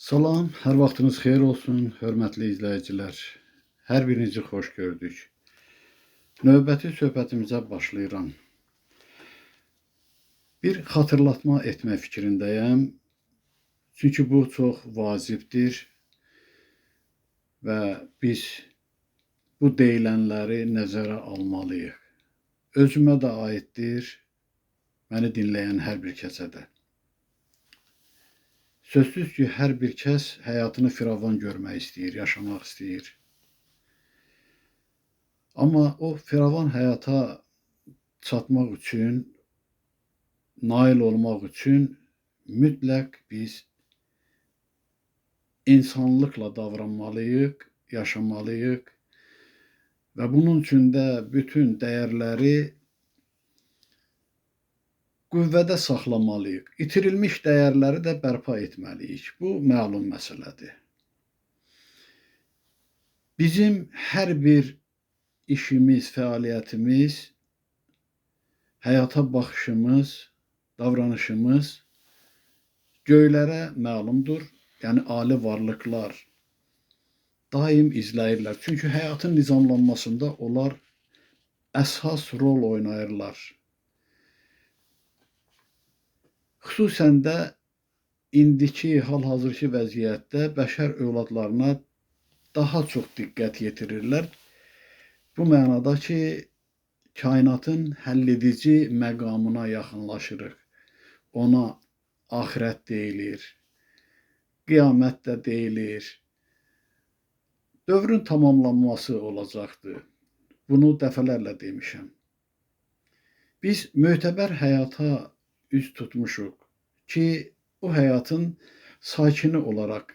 Salam, hər vaxtınız xeyir olsun, hörmətli izləyicilər. Hər birinizi xoş gördük. Növbəti söhbətimizə başlayıram. Bir xatırlatma etmək fikrindəyəm. Çünki bu çox vacibdir və biz bu deyilənləri nəzərə almalıyıq. Özümə də aiddir, məni dinləyən hər bir kəsə də. Sözsüz ki, hər bir kəs həyatını firavan görmək istəyir, yaşamaq istəyir. Amma o firavan həyata çatmaq üçün, nail olmaq üçün mütləq biz insanlıqla davranmalıyıq, yaşamalıyıq və bunun üçün də bütün dəyərləri qüvvədə saxlamalıyıq. İtirilmiş dəyərləri də bərpa etməliyik. Bu məlum məsələdir. Bizim hər bir işimiz, fəaliyyətimiz, həyata baxışımız, davranışımız göylərə məlumdur. Yəni ali varlıqlar daim izləyirlər. Çünki həyatın nizamlanmasında onlar əsas rol oynayırlar. Xüsusən də indiki hal-hazırki vəziyyətdə bəşər övladlarına daha çox diqqət yetirirlər. Bu mənada ki, kainatın həlledici məqamına yaxınlaşırıq. Ona axirət deyilir, qiyamət də deyilir. Dövrün tamamlanması olacaqdır. Bunu dəfələrlə demişəm. Biz mötəbər həyata üz tutmuşuq ki, o həyatın sakini olaraq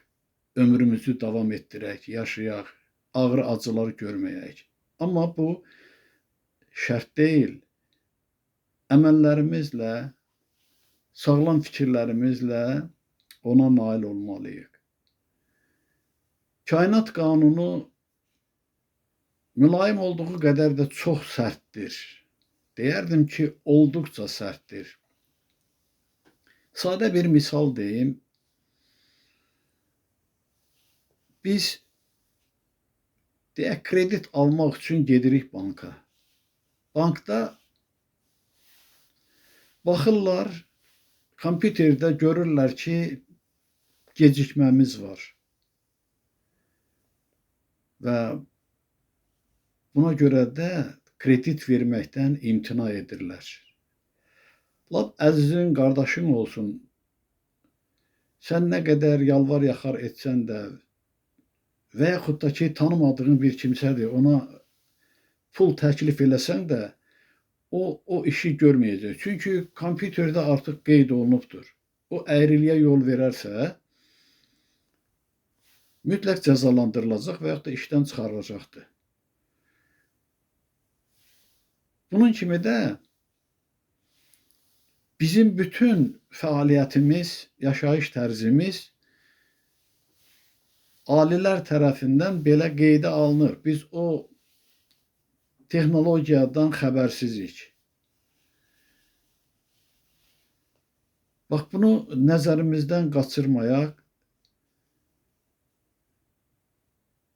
ömrümüzü davam etdirək, yaşayaq, ağır acılar görməyək. Amma bu şərt deyil. Əməllərimizlə, sağlam fikirlərimizlə ona nail olmalıyıq. Kainat qanunu mülayim olduğu qədər də çox sərtdir. Deyərdim ki, olduqca sərtdir. Sadə bir misal deyim. Biz deyək, kredit almaq üçün gedirik banka. Bankda baxırlar, kompüterdə görürlər ki, gecikməmiz var. Və buna görə də kredit verməkdən imtina edirlər. Lap əzizin, qardaşın olsun, sən nə qədər yalvar yaxar etsən də və yaxud da ki, tanımadığın bir kimsədir, ona pul təklif eləsən də, o işi görməyəcək. Çünki kompüterdə artıq qeyd olunubdur. O əyriliyə yol verərsə, mütləq cəzalandırılacaq və yaxud da işdən çıxarılacaqdır. Bunun kimi də bizim bütün fəaliyyətimiz, yaşayış tərzimiz alilər tərəfindən belə qeydə alınır. Biz o texnologiyadan xəbərsizik. Bax, bunu nəzərimizdən qaçırmayaq,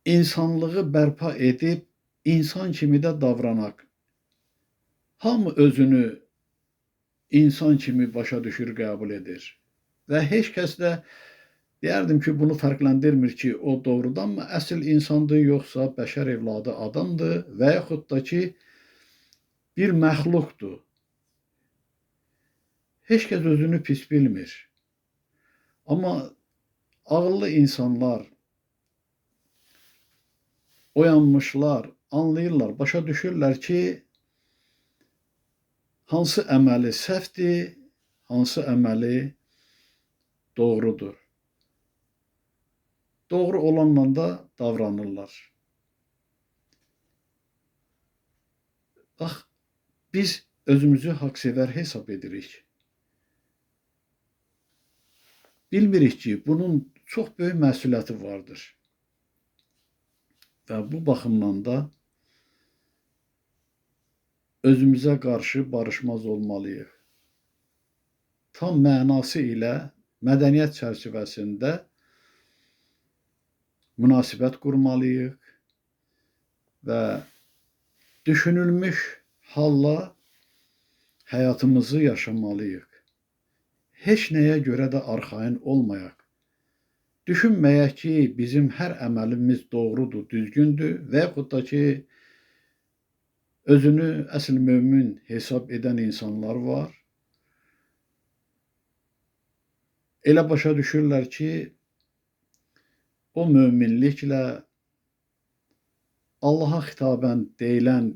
insanlığı bərpa edib, insan kimi də davranaq. Hamı özünü insan kimi başa düşür, qəbul edir. Və heç kəs də deyərdim ki, bunu fərqləndirmir ki, o doğrudanmı əsl insandır, yoxsa bəşər evladı adamdır və yaxud da ki, bir məxluqdur. Heç kəs özünü pis bilmir. Amma ağıllı insanlar, oyanmışlar, anlayırlar, başa düşürlər ki, hansı əməli səhvdir, hansı əməli doğrudur. Doğru olanla da davranırlar. Bax, biz özümüzü haqsevər hesab edirik. Bilmirik ki, bunun çox böyük məsuliyyəti vardır. Və bu baxımdan da özümüzə qarşı barışmaz olmalıyıq. Tam mənası ilə mədəniyyət çərçivəsində münasibət qurmalıyıq və düşünülmüş halla həyatımızı yaşamalıyıq. Heç nəyə görə də arxayın olmayaq. Düşünməyək ki, bizim hər əməlimiz doğrudur, düzgündür və yaxud da ki, özünü əsl mömin hesab edən insanlar var. Elə başa düşürlər ki, o möminliklə Allaha xitabən deyilən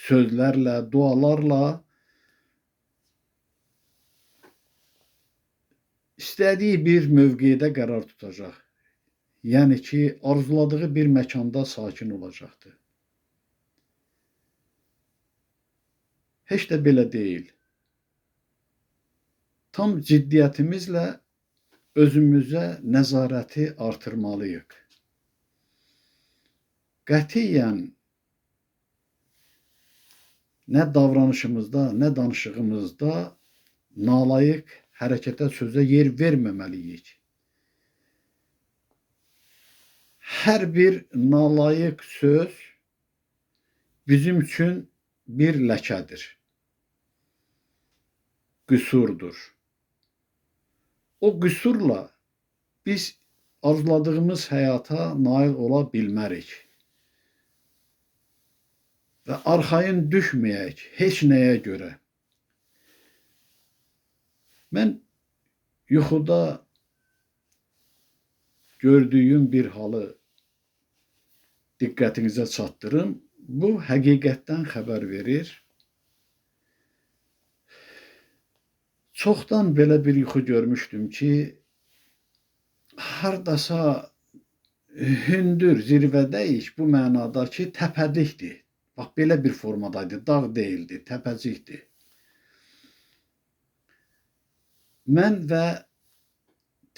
sözlərlə, dualarla istədiyi bir mövqedə qərar tutacaq. Yəni ki, arzuladığı bir məkanda sakin olacaqdır. Heç də belə deyil. Tam ciddiyyətimizlə özümüzə nəzarəti artırmalıyıq. Qətiyyən nə davranışımızda, nə danışığımızda nalayıq hərəkətə, sözə yer verməməliyik. Hər bir nalayıq söz bizim üçün bir ləkədir, qüsurdur. O qüsurla biz arzuladığımız həyata nail ola bilmərik. Və arxayın düşməyək heç nəyə görə. Mən yuxuda gördüyüm bir halı diqqətinizə çatdırım. Bu həqiqətdən xəbər verir. Çoxdan belə bir yuxu görmüşdüm ki, hardasa hündür zirvədəyik, bu mənada ki, təpədikdir. Bax, belə bir formadaydı, dağ deyildi, təpəcikdir. Mən və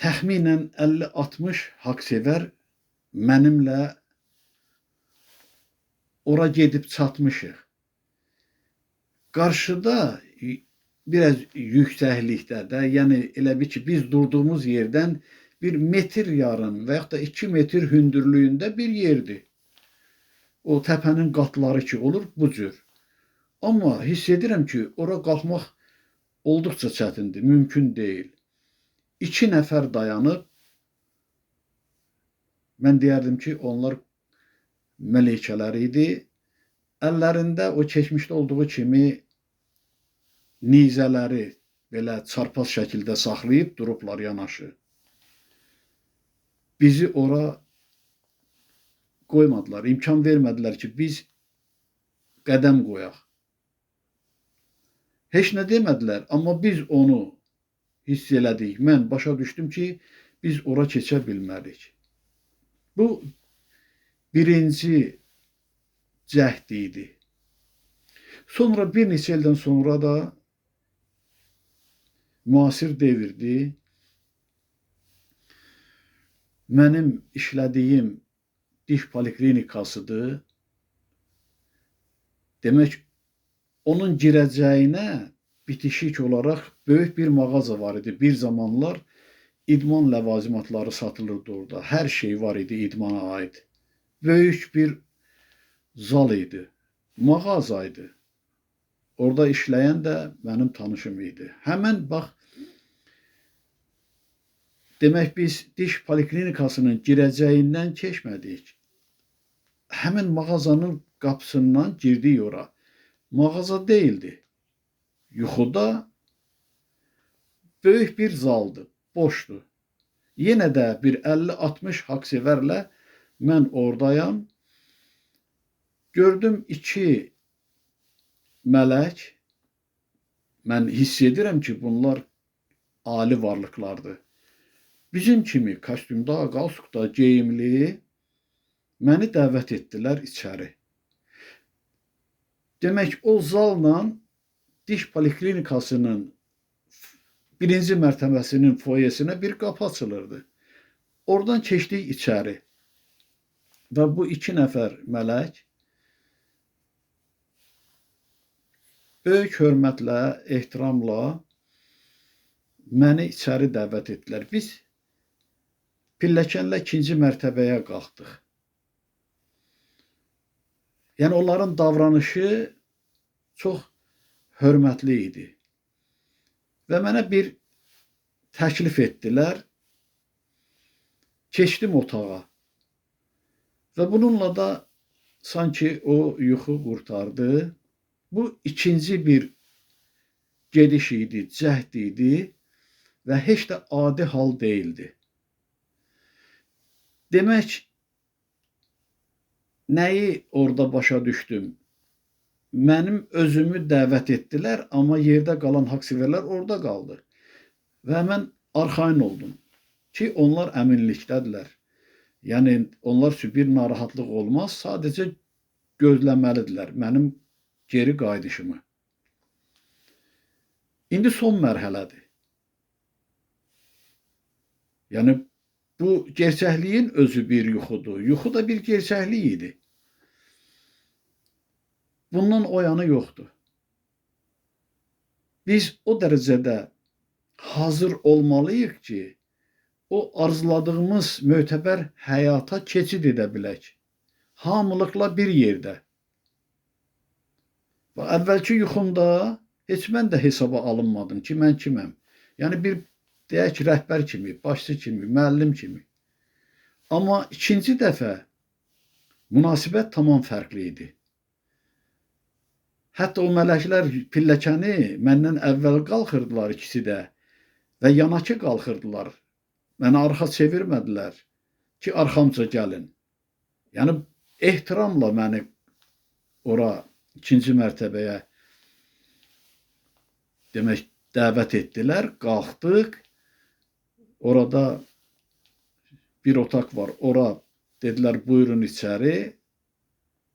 təxminən 50-60 haqsevər mənimlə ora gedib çatmışıq. Qarşıda biraz yüksəklikdə də, yəni elə bir ki, biz durduğumuz yerdən 1 metr yarım və yaxud da 2 metr hündürlüyündə bir yerdir. O təpənin qatları ki olur, bu cür. Amma hiss edirəm ki, ora qalxmaq olduqca çətindir, mümkün deyil. 2 nəfər dayanıb, mən deyərdim ki, onlar mələikələr idi. Əllərində o keçmişdə olduğu kimi nizələri belə çarpaz şəkildə saxlayıb durublar yanaşı. Bizi ora qoymadılar, imkan vermədilər ki, biz qədəm qoyaq. Heç nə demədilər, amma biz onu hiss elədik. Mən başa düşdüm ki, biz ora keçə bilmərik. Bu birinci cəhd idi. Sonra bir neçə ildən sonra da müasir devirdi. Mənim işlədiyim diş poliklinikasıdır. Demək, onun girəcəyinə bitişik olaraq böyük bir mağaza var idi. Bir zamanlar idman ləvazimatları satılırdı orada. Hər şey var idi idmana aid. Böyük bir zal idi. Mağaza idi. Orada işləyən də mənim tanışım idi. Həmən bax, demək biz diş poliklinikasının girəcəyindən keçmədik. Həmin mağazanın qapısından girdik ora. Mağaza deyildi. Yuxuda böyük bir zaldır, boşdur. Yenə də bir 50-60 haqsevərlə mən oradayam. Gördüm 2 mələk. Mən hiss edirəm ki, bunlar ali varlıqlardır. Bizim kimi kostyumda, qalstukda geyimli məni dəvət etdilər içəri. Demək, o zalla diş poliklinikasının 1-ci mərtəbəsinin foyesinə bir qapı açılırdı. Oradan keçdik içəri. Və bu 2 nəfər mələk böyük hörmətlə, ehtiramla məni içəri dəvət etdilər. Biz pilləkənlə ikinci mərtəbəyə qalxdıq. Yəni onların davranışı çox hörmətli idi. Və mənə bir təklif etdilər. Keçdim otağa. Və bununla da sanki o yuxu qurtardı. Bu ikinci bir gediş idi, cəhd idi və heç də adi hal deyildi. Demək, nəyi orada başa düşdüm? Mənim özümü dəvət etdilər, amma yerdə qalan haqsevərlər orada qaldı. Və mən arxayın oldum ki, onlar əminlikdədirlər. Yəni, onlar üçün bir narahatlıq olmaz, sadəcə gözləməlidirlər mənim geri qayıdışımı. İndi son mərhələdir. Yəni, bu gerçəkliyin özü bir yuxudur. Yuxu da bir gerçəklik idi. Bundan o yanı yoxdur. Biz o dərəcədə hazır olmalıyıq ki, o arzuladığımız mötəbər həyata keçid edə bilək. Hamılıqla bir yerdə. Və əvvəlki yuxumda heç mən də hesaba alınmadım ki, mən kiməm. Yəni bir deyək rəhbər kimi, başçı kimi, müəllim kimi. Amma ikinci dəfə münasibət tamam fərqli idi. Hətta o mələklər pilləkəni məndən əvvəl qalxırdılar ikisi də və yanakı qalxırdılar. Mənə arxa çevirmədilər ki, arxamca gəlin. Yəni, ehtiramla məni ora ikinci mərtəbəyə demək, dəvət etdilər, qalxdıq. Orada bir otaq var, ora dedilər, buyurun içəri.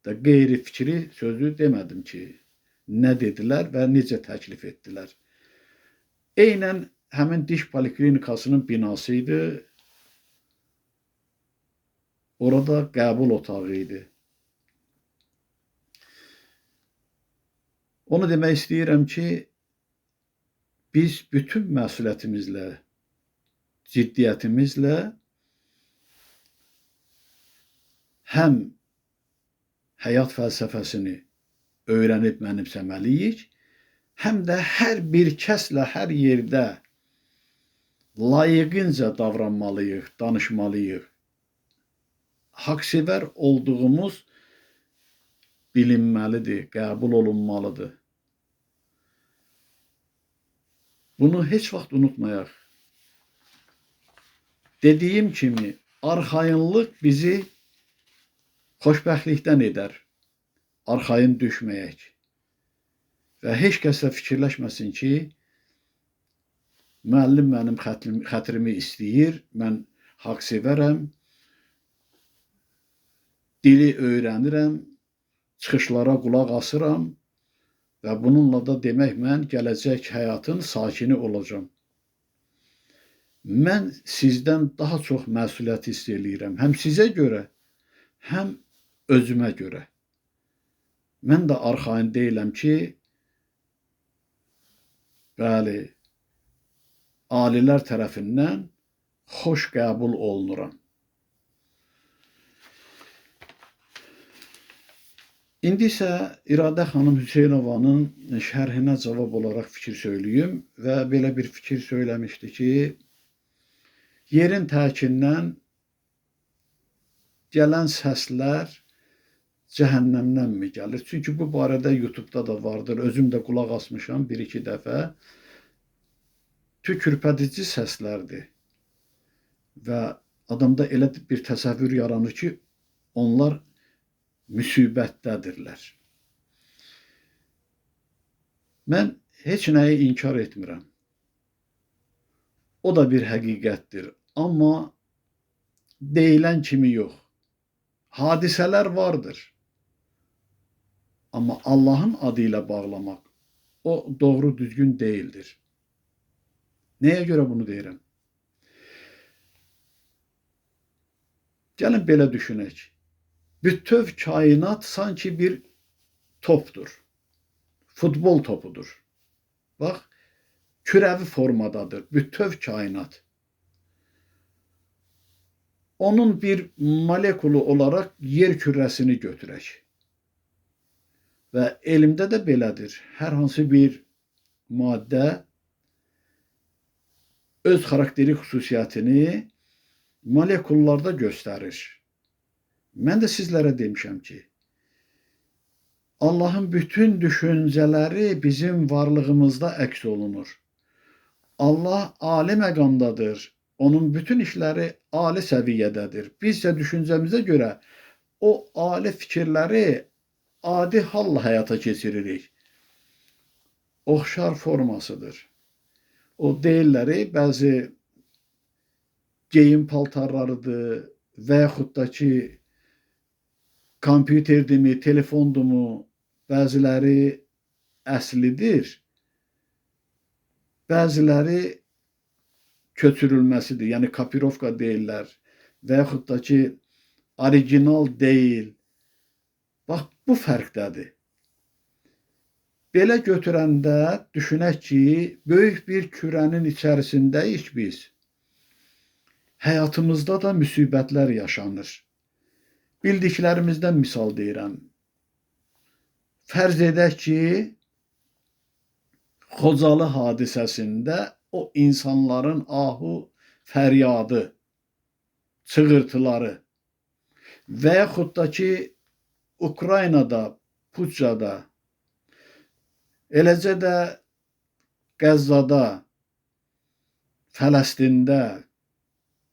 Da qeyri-fikri sözü demədim ki, nə dedilər və necə təklif etdilər. Eynən həmin diş poliklinikasının binası idi. Orada qəbul otağı idi. Onu demək istəyirəm ki, biz bütün məsuliyyətimizlə, ciddiyyətimizlə həm həyat fəlsəfəsini öyrənib mənimsəməliyik, həm də hər bir kəslə hər yerdə layiqincə davranmalıyıq, danışmalıyıq. Haqsevər olduğumuz bilinməlidir, qəbul olunmalıdır. Bunu heç vaxt unutmayaq. Dediyim kimi, arxayınlıq bizi xoşbəxtlikdən edər. Arxayın düşməyək. Və heç kəs də fikirləşməsin ki, müəllim mənim xətrimi istəyir, mən haqsevərəm, dili öyrənirəm, çıxışlara qulaq asıram və bununla da demək mən gələcək həyatın sakini olacam. Mən sizdən daha çox məsuliyyət hiss eləyirəm. Həm sizə görə, həm özümə görə. Mən də arxayın deyiləm ki, bəli, alilər tərəfindən xoş qəbul olunuram. İndi isə İradə xanım Hüseynovanın şərhinə cavab olaraq fikir söyləyim və belə bir fikir söyləmişdi ki, yerin təkindən gələn səslər cəhənnəmdənmi gəlir? Çünki bu barədə YouTube-da da vardır. Özüm də qulaq asmışam bir-iki dəfə. Tükürpədici səslərdir. Və adamda elə bir təsəvvür yaranır ki, onlar müsibətdədirlər. Mən heç nəyi inkar etmirəm. O da bir həqiqətdir. Amma deyilən kimi yox. Hadisələr vardır. Amma Allahın adı ilə bağlamaq, o doğru düzgün deyildir. Nəyə görə bunu deyirəm? Gəlin belə düşünək. Bütöv kainat sanki bir topdur. Futbol topudur. Bax, kürəvi formadadır. Bütöv kainat. onun bir molekulu olaraq yer kürəsini götürək. Və elmdə də belədir. Hər hansı bir maddə öz xarakterik xüsusiyyətini molekullarda göstərir. Mən də sizlərə demişəm ki, Allahın bütün düşüncələri bizim varlığımızda əks olunur. Allah ali məqamdadır. Onun bütün işləri ali səviyyədədir. Biz isə düşüncəmizə görə o ali fikirləri adi halla həyata keçiririk. Oxşar formasıdır. O deyirlər, bəzi geyim paltarlarıdır və yaxud da ki, kompüterdirmi, telefondurmu, bəziləri əslidir, bəziləri köçürülməsidir, yəni kapirovka deyirlər və yaxud da ki, orijinal deyil. Bax, bu fərqdədir. Belə götürəndə düşünək ki, böyük bir kürənin içərisindəyik biz. Həyatımızda da müsibətlər yaşanır. Bildiklərimizdən misal deyirəm. Fərz edək ki, Xocalı hadisəsində o insanların ahu, fəryadı, çığırtıları və yaxud da ki, Ukraynada, Buçada, eləcə də Qəzzada, Fələstində,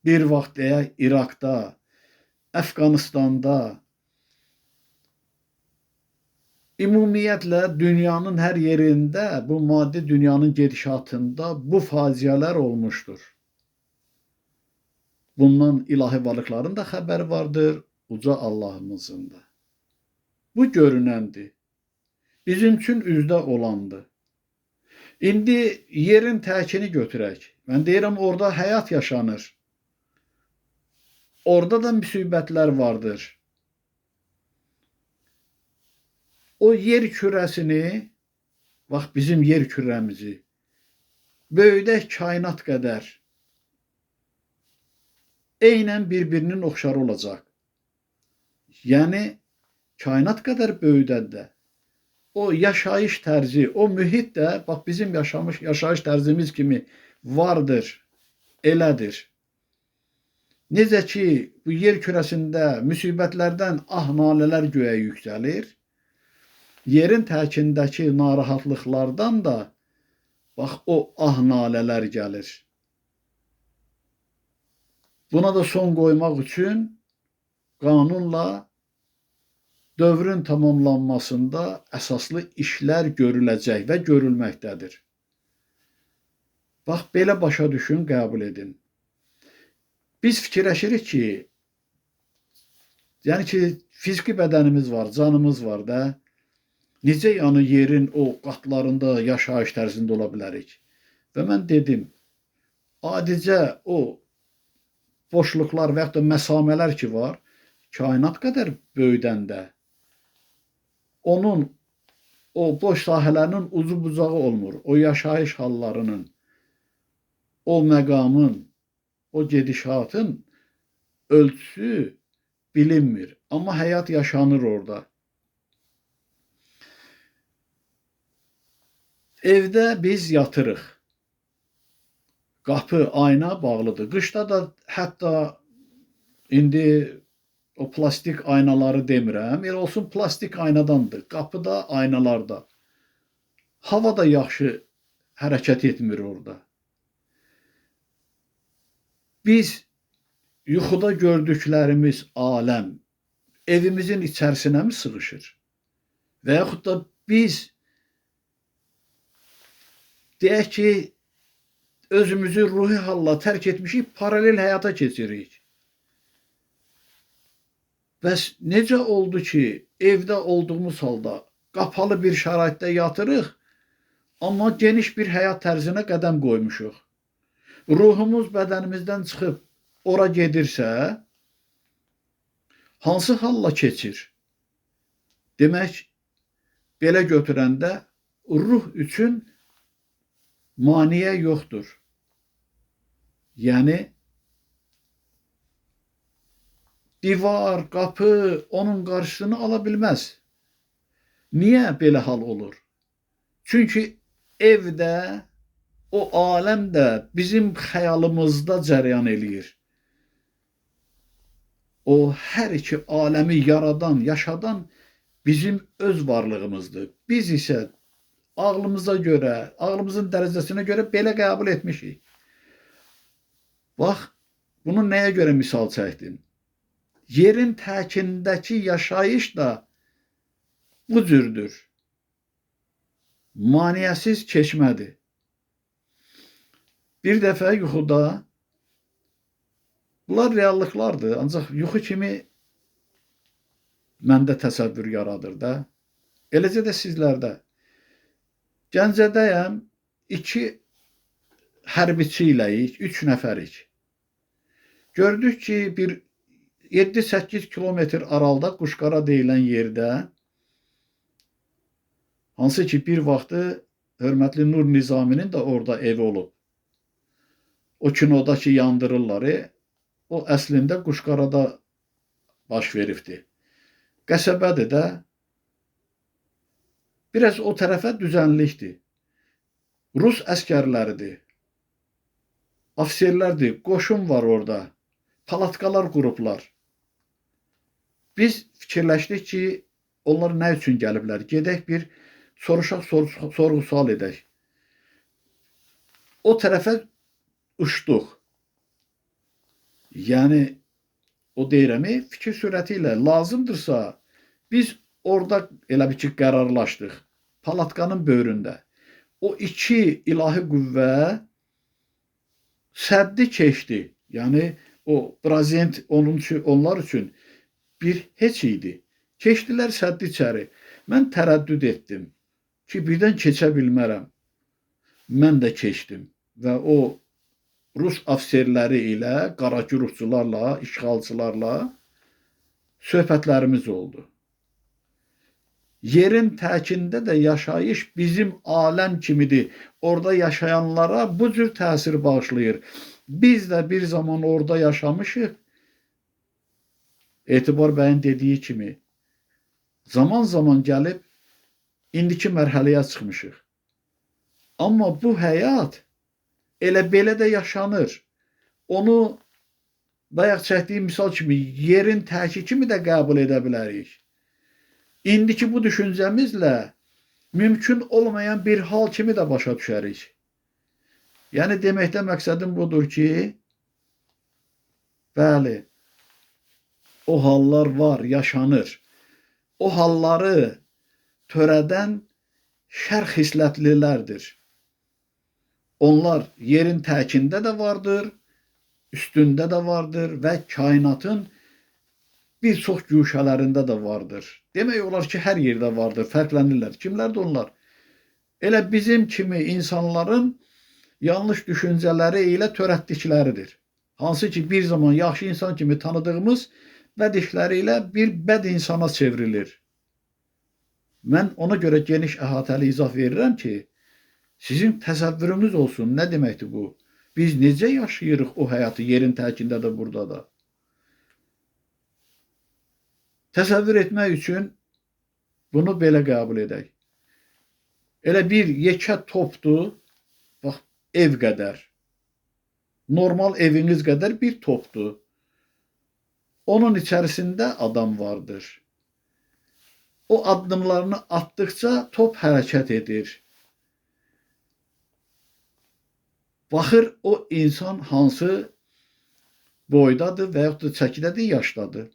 bir vaxt deyək İraqda, Əfqanistanda, ümumiyyətlə dünyanın hər yerində, bu maddi dünyanın gedişatında bu faciələr olmuşdur. Bundan ilahi varlıqların da xəbəri vardır, uca Allahımızın da. Bu görünəndir. Bizim üçün üzdə olandır. İndi yerin təkini götürək. Mən deyirəm, orada həyat yaşanır. Orada da müsibətlər vardır. O yer kürəsini, bax bizim yer kürəmizi, böyüdək kainat qədər eynən bir-birinin oxşarı olacaq. Yəni, kainat qədər böyüdəndə o yaşayış tərzi, o mühit də bax bizim yaşayış tərzimiz kimi vardır, elədir. Necə ki, bu yer kürəsində müsibətlərdən nalələr göyə yüksəlir, yerin təkindəki narahatlıqlardan da bax o nalələr gəlir. Buna da son qoymaq üçün qanunla dövrün tamamlanmasında əsaslı işlər görüləcək və görülməkdədir. Bax, belə başa düşün, qəbul edin. Biz fikirləşirik ki, yəni ki, fiziki bədənimiz var, canımız var da, necə yəni yerin o qatlarında, yaşayış tərzində ola bilərik? Və mən dedim, adicə o boşluqlar və yaxud da məsamələr ki var, kainat qədər böyüdəndə, onun o boş sahələrinin ucu bucağı olmur, o yaşayış hallarının, o məqamın, o gedişatın ölçüsü bilinmir. Amma həyat yaşanır orada. Evdə biz yatırıq. Qapı, ayna bağlıdır. Qışda da hətta indi o plastik aynaları demirəm, elə olsun plastik aynadandır. Qapıda, aynalarda. Hava da yaxşı hərəkət etmir orada. Biz yuxuda gördüklərimiz aləm evimizin içərisinə mi sığışır? Və yaxud da biz deyək ki, özümüzü ruhi halla tərk etmişik, paralel həyata keçirik. Bəs necə oldu ki, evdə olduğumuz halda qapalı bir şəraitdə yatırıq, amma geniş bir həyat tərzinə qədəm qoymuşuq. Ruhumuz bədənimizdən çıxıb ora gedirsə, hansı halla keçir? Demək, belə götürəndə ruh üçün maniyə yoxdur. Yəni, divar, qapı onun qarşısını ala bilməz. Niyə belə hal olur? Çünki evdə o aləm də bizim xəyalımızda cərəyan eləyir. O hər iki aləmi yaradan, yaşadan bizim öz varlığımızdır. Biz isə ağlımıza görə, ağlımızın dərəcəsinə görə belə qəbul etmişik. Bax, bunu nəyə görə misal çəkdim? Yerin təkindəki yaşayış da bu cürdür. Maniyəsiz keçmədir. Bir dəfə yuxuda, bunlar reallıqlardır, ancaq yuxu kimi məndə təsəvvür yaradır da. Eləcə də sizlərdə. Gəncədəyəm, 2 hərbiçi iləyik, 3 nəfərik. Gördük ki, bir 7-8 kilometr aralıda Quşqara deyilən yerdə, hansı ki bir vaxtı hörmətli Nur Nizaminin də orada evi olub. O kinodakı yandırırları, o əslində Quşqarada baş veribdi. Qəsəbədir də, biraz o tərəfə düzənlikdir. Rus əskərləridir, ofisirlərdir, qoşun var orada, palatkalar qurublar. Biz fikirləşdik ki, onlar nə üçün gəliblər? Gedək bir soruşaq, sorğu-sual edək. O tərəfə uçduq. Yəni, o deyirəmi, fikir sürəti ilə lazımdırsa, biz orada elə bir ki, qərarlaşdıq. Palatkanın böyründə. O 2 ilahi qüvvə səddi keçdi. Yəni, o Brazent onlar üçün bir heç idi. Keçdilər səddi içəri. Mən tərəddüd etdim ki, birdən keçə bilmərəm. Mən də keçdim və o Rus ofisirləri ilə, qaragürufçularla, işğalçılarla söhbətlərimiz oldu. Yerin təkində də yaşayış bizim aləm kimidir. Orada yaşayanlara bu cür təsir bağışlayır. Biz də bir zaman orada yaşamışıq. Etibar bəyin dediyi kimi, zaman gəlib indiki mərhələyə çıxmışıq. Amma bu həyat elə belə də yaşanır. Onu bayaq çəkdiyim misal kimi yerin təki kimi də qəbul edə bilərik. İndiki bu düşüncəmizlə mümkün olmayan bir hal kimi də başa düşərik. Yəni deməkdə məqsədim budur ki, bəli, o hallar var, yaşanır. O halları törədən şər xislətlilərdir. Onlar yerin təkində də vardır, üstündə də vardır və kainatın bir çox güşələrində də vardır. Demək olar ki, hər yerdə vardır, fərqlənirlər. Kimlərdir onlar? Elə bizim kimi insanların yanlış düşüncələri ilə törətdikləridir. Hansı ki, bir zaman yaxşı insan kimi tanıdığımız bədişləri ilə bir bəd insana çevrilir. Mən ona görə geniş əhatəli izah verirəm ki, sizin təsəvvürünüz olsun. Nə deməkdir bu? Biz necə yaşayırıq o həyatı yerin təkində də, burada da? Təsəvvür etmək üçün bunu belə qəbul edək. Elə bir yekə topdur, bax, ev qədər. Normal eviniz qədər bir topdur. Onun içərisində adam vardır. O addımlarını atdıqca top hərəkət edir. Baxır o insan hansı boydadır və yaxud da çəkidədir, yaşdadır.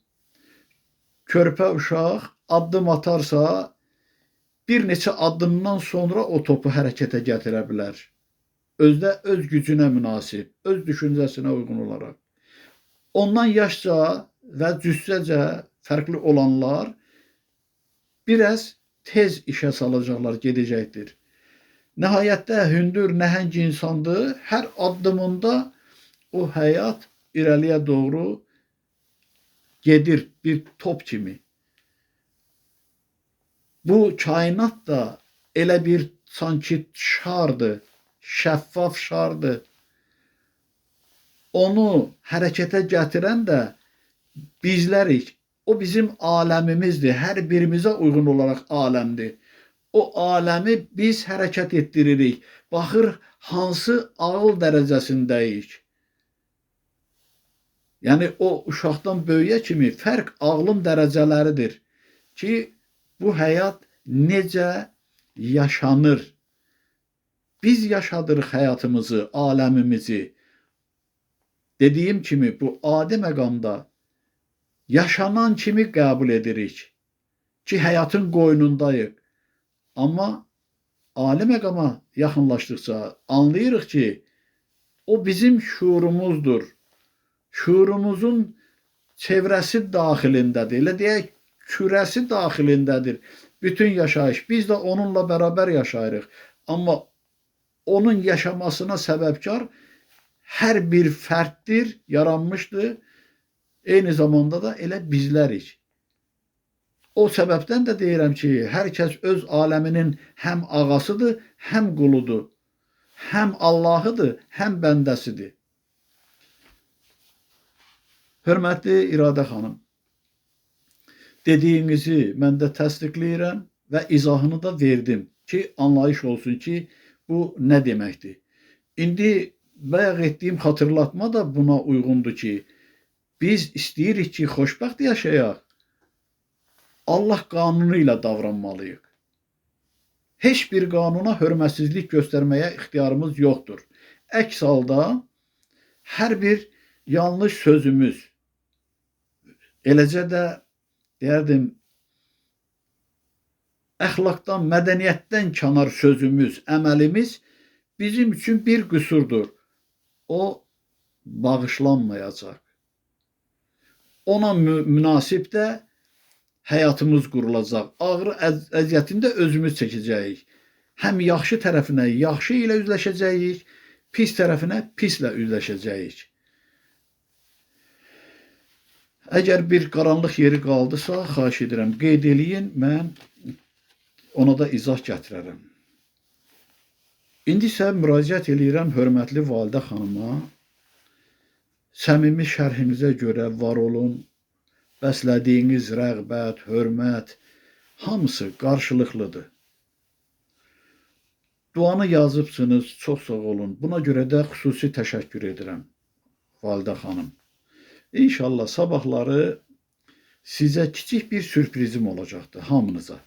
Körpə uşaq addım atarsa, bir neçə addımdan sonra o topu hərəkətə gətirə bilər. Özdə öz gücünə münasib, öz düşüncəsinə uyğun olaraq. Ondan yaşca və cüssəcə fərqli olanlar biraz tez işə salacaqlar, gedəcəkdir. Nəhayətdə hündür, nəhəng insandır. Hər addımında o həyat irəliyə doğru gedir bir top kimi. Bu kainat da elə bir sanki şardır, şəffaf şardır. Onu hərəkətə gətirən də bizlərik. O bizim aləmimizdir. Hər birimizə uyğun olaraq aləmdir. O aləmi biz hərəkət etdiririk. Baxır hansı ağıl dərəcəsindəyik. Yəni o uşaqdan böyüyə kimi fərq ağlın dərəcələridir ki, bu həyat necə yaşanır. Biz yaşadırıq həyatımızı, aləmimizi. Dediyim kimi bu adi məqamda yaşanan kimi qəbul edirik ki, həyatın qoynundayıq. Amma ali məqama yaxınlaşdıqca anlayırıq ki, o bizim şuurumuzdur. Şuurumuzun çevrəsi daxilindədir. Elə deyək, kürəsi daxilindədir bütün yaşayış. Biz də onunla bərabər yaşayırıq. Amma onun yaşamasına səbəbkar hər bir fərddir, yaranmışdır. Eyni zamanda da elə bizlərik. O səbəbdən də deyirəm ki, hər kəs öz aləminin həm ağasıdır, həm quludur. Həm Allahıdır, həm bəndəsidir. Hörmətli İradə xanım, dediyinizi mən də təsdiqləyirəm və izahını da verdim ki, anlayış olsun ki, bu nə deməkdir. İndi bayaq etdiyim xatırlatma da buna uyğundur ki, biz istəyirik ki, xoşbəxt yaşayaq. Allah qanunu ilə davranmalıyıq. Heç bir qanuna hörmətsizlik göstərməyə ixtiyarımız yoxdur. Əks halda hər bir yanlış sözümüz, eləcə də deyərdim, əxlaqdan, mədəniyyətdən kənar sözümüz, əməlimiz bizim üçün bir qüsurdur. O bağışlanmayacaq. Ona münasib də həyatımız qurulacaq. Ağrı əziyyətini də özümüz çəkəcəyik. Həm yaxşı tərəfinə yaxşı ilə üzləşəcəyik, pis tərəfinə pislə üzləşəcəyik. Əgər bir qaranlıq yeri qaldısa, xahiş edirəm, qeyd eləyin, mən ona da izah gətirərəm. İndi isə müraciət eləyirəm hörmətli Validə xanıma. Səmimi şərhinizə görə var olun. Bəslədiyiniz rəğbət, hörmət, hamısı qarşılıqlıdır. Duanı yazıbsınız, çox sağ olun. Buna görə də xüsusi təşəkkür edirəm, Validə xanım. İnşallah sabahları sizə kiçik bir sürprizim olacaqdır hamınıza.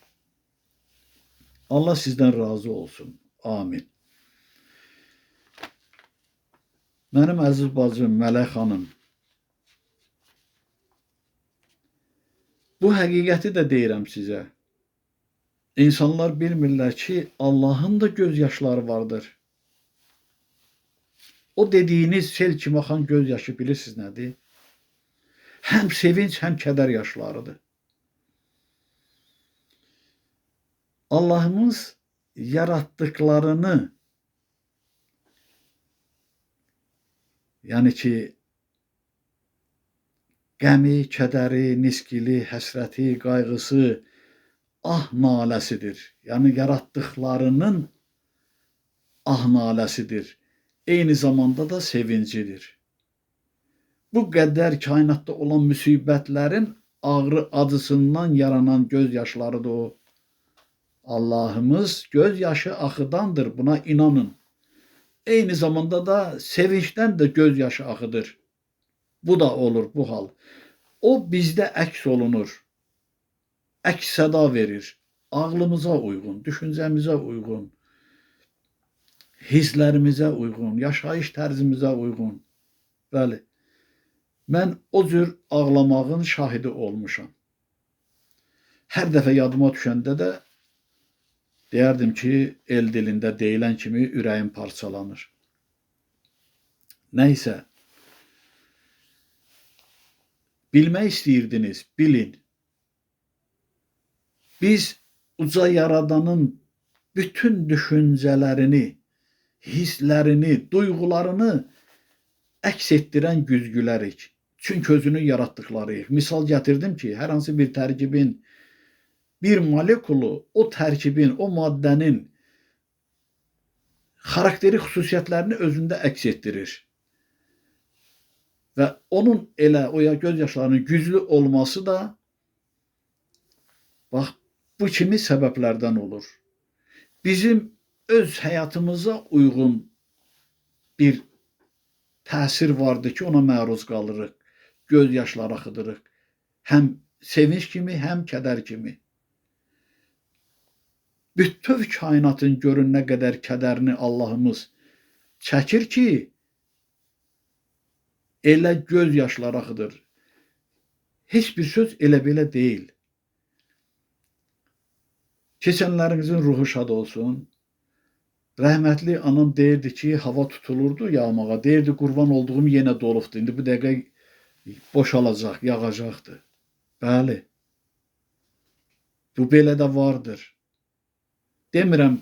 Allah sizdən razı olsun. Amin. Mənim əziz bacım Mələk xanım, bu həqiqəti də deyirəm sizə. İnsanlar bilmirlər ki, Allahın da göz yaşları vardır. O dediyiniz sel kimi axan göz yaşı bilirsiniz nədir? Həm sevinç, həm kədər yaşlarıdır. Allahımız yaratdıklarını, yəni ki, qəmi, kədəri, niskili, həsrəti, qayğısı, ah naləsidir. Yəni yaratdıklarının ah naləsidir. Eyni zamanda da sevincidir. Bu qədər kainatda olan müsibətlərin ağrı acısından yaranan göz yaşlarıdır o. Allahımız göz yaşı axıdandır, buna inanın. Eyni zamanda da sevincdən də göz yaşı axıdır. Bu da olur, bu hal. O bizdə əks olunur. Əks səda verir. Ağlımıza uyğun, düşüncəmizə uyğun, hisslərimizə uyğun, yaşayış tərzimizə uyğun. Bəli. Mən o cür ağlamağın şahidi olmuşam. Hər dəfə yadıma düşəndə də deyərdim ki, el dilində deyilən kimi ürəyim parçalanır. Nəysə, bilmək istəyirdiniz, bilin. Biz uca yaradanın bütün düşüncələrini, hisslərini, duyğularını əks etdirən güzgülərik. Çünki özünü yaratdıqlarıyıq. Misal gətirdim ki, hər hansı bir tərkibin, bir molekulu o tərkibin, o maddənin xarakteri xüsusiyyətlərini özündə əks etdirir. və onun elə o göz yaşlarının güclü olması da bax bu kimi səbəblərdən olur. Bizim öz həyatımıza uyğun bir təsir vardı ki, ona məruz qalırıq. Göz yaşları axıdırıq. Həm sevinç kimi, həm kədər kimi. Bütöv kainatın görün nə qədər kədərini Allahımız çəkir ki, elə göz yaşları axıdır. Heç bir söz elə belə deyil. Keçənlərinizin ruhu şad olsun. Rəhmətli anam deyirdi ki, hava tutulurdu yağmağa. Deyirdi, qurban olduğum yenə dolubdu. İndi bu dəqiqə boşalacaq, yağacaqdı. Bəli. Bu belə də vardır. Demirəm,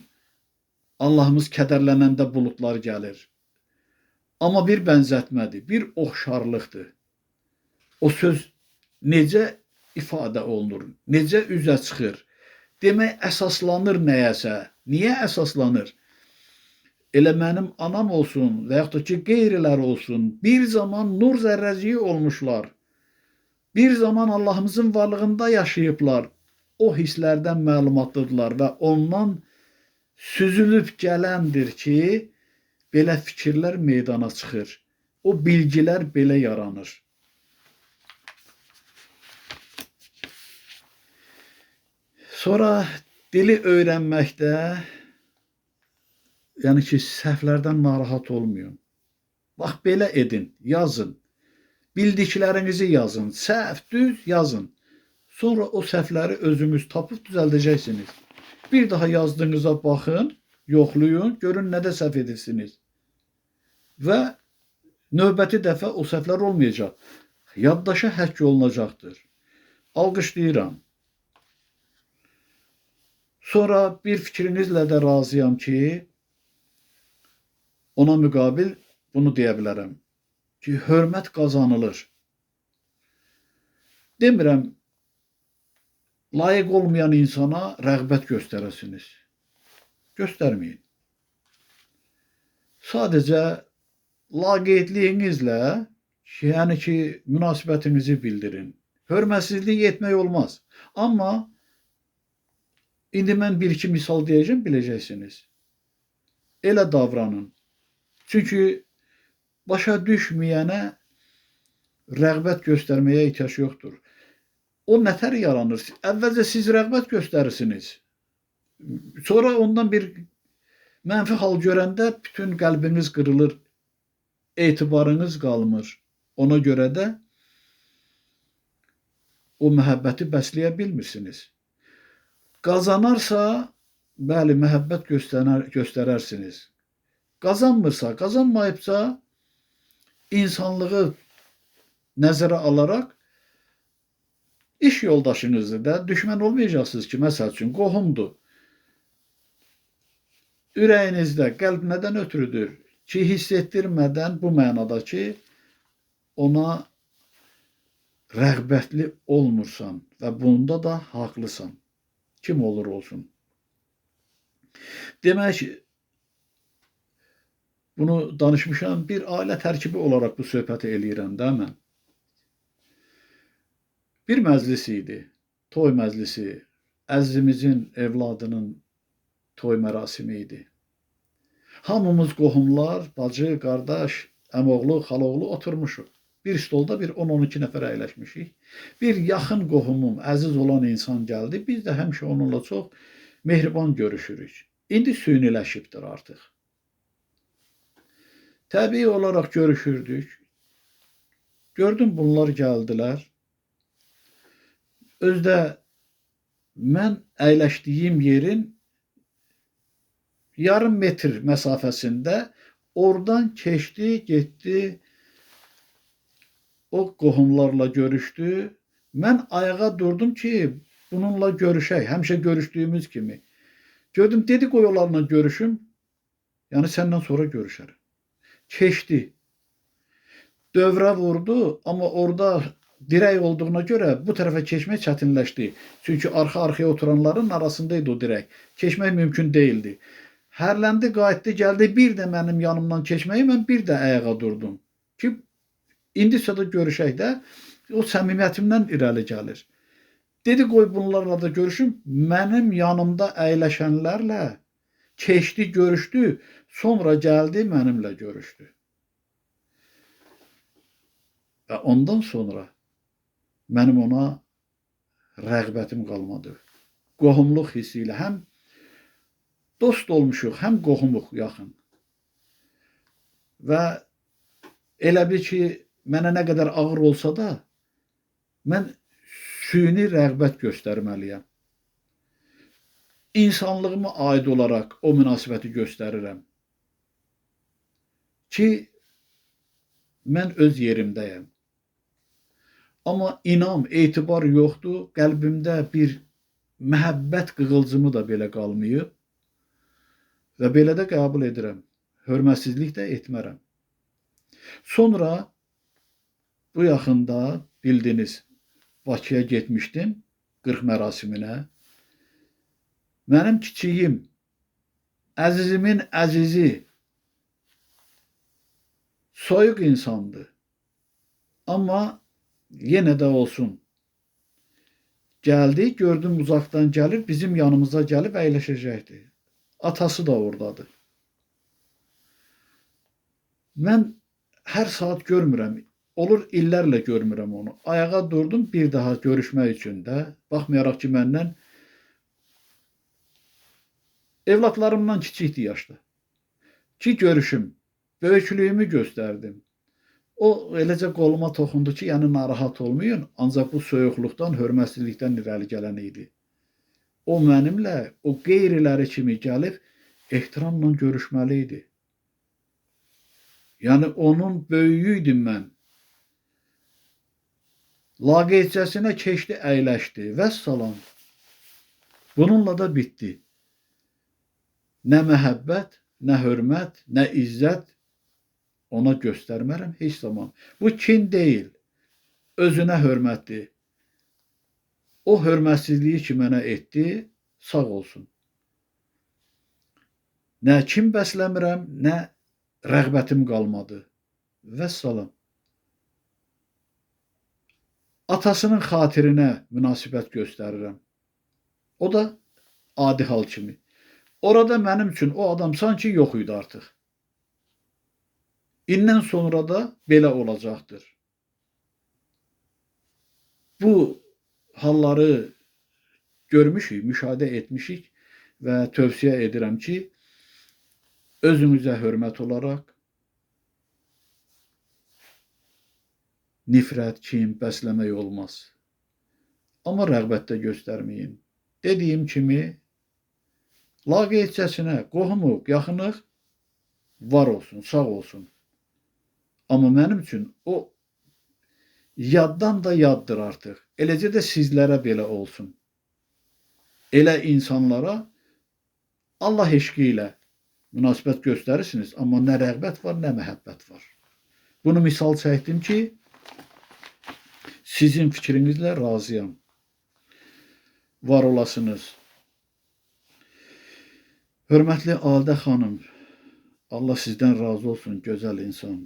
Allahımız kədərlənəndə buludlar gəlir. Amma bir bənzətmədir, bir oxşarlıqdır. O söz necə ifadə olunur, necə üzə çıxır. Demək, əsaslanır nəyəsə. Niyə əsaslanır? Elə mənim anam olsun və yaxud da ki, qeyrilər olsun, bir zaman nur zərrəciyi olmuşlar. Bir zaman Allahımızın varlığında yaşayıblar. O hisslərdən məlumatlıdırlar və ondan süzülüb gələndir ki, belə fikirlər meydana çıxır. O bilgilər belə yaranır. Sonra dili öyrənməkdə, yəni ki, səhvlərdən narahat olmayın. Bax, belə edin, yazın. Bildiklərinizi yazın, səhv, düz yazın. Sonra o səhvləri özünüz tapıb düzəldəcəksiniz. Bir daha yazdığınıza baxın, yoxlayın, görün nədə səhv edirsiniz. Və növbəti dəfə o səhvlər olmayacaq. Yaddaşa həkk olunacaqdır. Alqışlayıram. Sonra bir fikrinizlə də razıyam ki, ona müqabil bunu deyə bilərəm ki, hörmət qazanılır. Demirəm, layiq olmayan insana rəğbət göstərəsiniz. Göstərməyin. Sadəcə laqeydliyinizlə, yəni ki, münasibətinizi bildirin. Hörmətsizlik etmək olmaz. Amma indi mən bir-iki misal deyəcəm, biləcəksiniz. Elə davranın. Çünki başa düşməyənə rəğbət göstərməyə ehtiyac yoxdur. O nətər yaranır? Əvvəlcə siz rəğbət göstərirsiniz. Sonra ondan bir mənfi hal görəndə bütün qəlbiniz qırılır, etibarınız qalmır. Ona görə də o məhəbbəti bəsləyə bilmirsiniz. Qazanarsa, bəli, məhəbbət göstərərsiniz. Qazanmırsa, qazanmayıbsa, insanlığı nəzərə alaraq iş yoldaşınızdır da, düşmən olmayacaqsınız ki, məsəl üçün, qohumdur. Ürəyinizdə qəlb nədən ötürüdür ki, hiss etdirmədən bu mənada ki, ona rəğbətli olmursan və bunda da haqlısan. Kim olur olsun. Demək, bunu danışmışam, bir ailə tərkibi olaraq bu söhbəti eləyirəm də mən. Bir məclis idi, toy məclisi, əzizimizin evladının toy mərasimi idi. Hamımız qohumlar, bacı, qardaş, əmoğlu, xaloğlu oturmuşuq. Bir stolda bir 10-12 nəfər əyləşmişik. Bir yaxın qohumum, əziz olan insan gəldi. Biz də həmişə onunla çox mehriban görüşürük. İndi süniləşibdir artıq. Təbii olaraq görüşürdük. Gördüm bunlar gəldilər. Özdə mən əyləşdiyim yerin yarım metr məsafəsində oradan keçdi, getdi. O qohumlarla görüşdü. Mən ayağa durdum ki, bununla görüşək. Həmişə görüşdüyümüz kimi. Gördüm, dedi qoy onlarla görüşüm. Yəni səndən sonra görüşərəm. Keçdi. Dövrə vurdu, amma orada dirək olduğuna görə bu tərəfə keçmək çətinləşdi. Çünki arxa-arxaya oturanların arasındaydı o dirək. Keçmək mümkün deyildi. Hərləndi, qayıtdı, gəldi bir də mənim yanımdan keçməyi, mən bir də ayağa durdum ki, İndisə də görüşək də, o səmimiyyətimdən irəli gəlir. Dedi, qoy bunlarla da görüşüm. Mənim yanımda əyləşənlərlə keçdi, görüşdü, sonra gəldi, mənimlə görüşdü. Və ondan sonra mənim ona rəğbətim qalmadı. Qohumluq hissi ilə həm dost olmuşuq, həm qohumuq yaxın. Və elə bil ki, mənə nə qədər ağır olsa da, mən süni rəğbət göstərməliyəm. İnsanlığıma aid olaraq o münasibəti göstərirəm ki, mən öz yerimdəyəm. Amma inam, etibar yoxdur, qəlbimdə bir məhəbbət qığılcımı da belə qalmayıb və belə də qəbul edirəm. Hörmətsizlik də etmərəm. Sonra bu yaxında bildiniz, Bakıya getmişdim 40 mərasiminə. Mənim kiçiyim, əzizimin əzizi, soyuq insandır. Amma yenə də olsun. Gəldi, gördüm uzaqdan gəlir, bizim yanımıza gəlib əyləşəcəkdi. Atası da oradadır. Mən hər saat görmürəm, olur illərlə görmürəm onu. Ayağa durdum bir daha görüşmək üçün də, baxmayaraq ki, məndən evlatlarımdan kiçikdir yaşda. Ki, görüşüm, böyüklüyümü göstərdim. O eləcə qoluma toxundu ki, yəni narahat olmayın, ancaq bu soyuqluqdan, hörmətsizlikdən irəli gələn idi. O mənimlə, o qeyriləri kimi gəlib, ehtiramla görüşməli idi. Yəni, onun böyüyü idim mən. Laqeydcəsinə keçdi, əyləşdi, vəssalam. Bununla da bitdi. Nə məhəbbət, nə hörmət, nə izzət ona göstərmərəm heç zaman. Bu kin deyil, özünə hörmətdir. O hörmətsizliyi ki, mənə etdi, sağ olsun. Nə kin bəsləmirəm, nə rəğbətim qalmadı. Vəssalam. Atasının xatirinə münasibət göstərirəm. O da adi hal kimi. Orada mənim üçün o adam sanki yox idi artıq. İndən sonra da belə olacaqdır. Bu halları görmüşük, müşahidə etmişik və tövsiyə edirəm ki, özünüzə hörmət olaraq nifrət, kin bəsləmək olmaz. Amma rəğbət də göstərməyin. Dediyim kimi, laqeydcəsinə qohumuq, yaxınıq var olsun, sağ olsun. Amma mənim üçün o yaddan da yaddır artıq. Eləcə də sizlərə belə olsun. Elə insanlara Allah eşqi ilə münasibət göstərirsiniz, amma nə rəğbət var, nə məhəbbət var. Bunu misal çəkdim ki, sizin fikrinizlə razıyam. Var olasınız. Hörmətli Alidə xanım, Allah sizdən razı olsun, gözəl insan.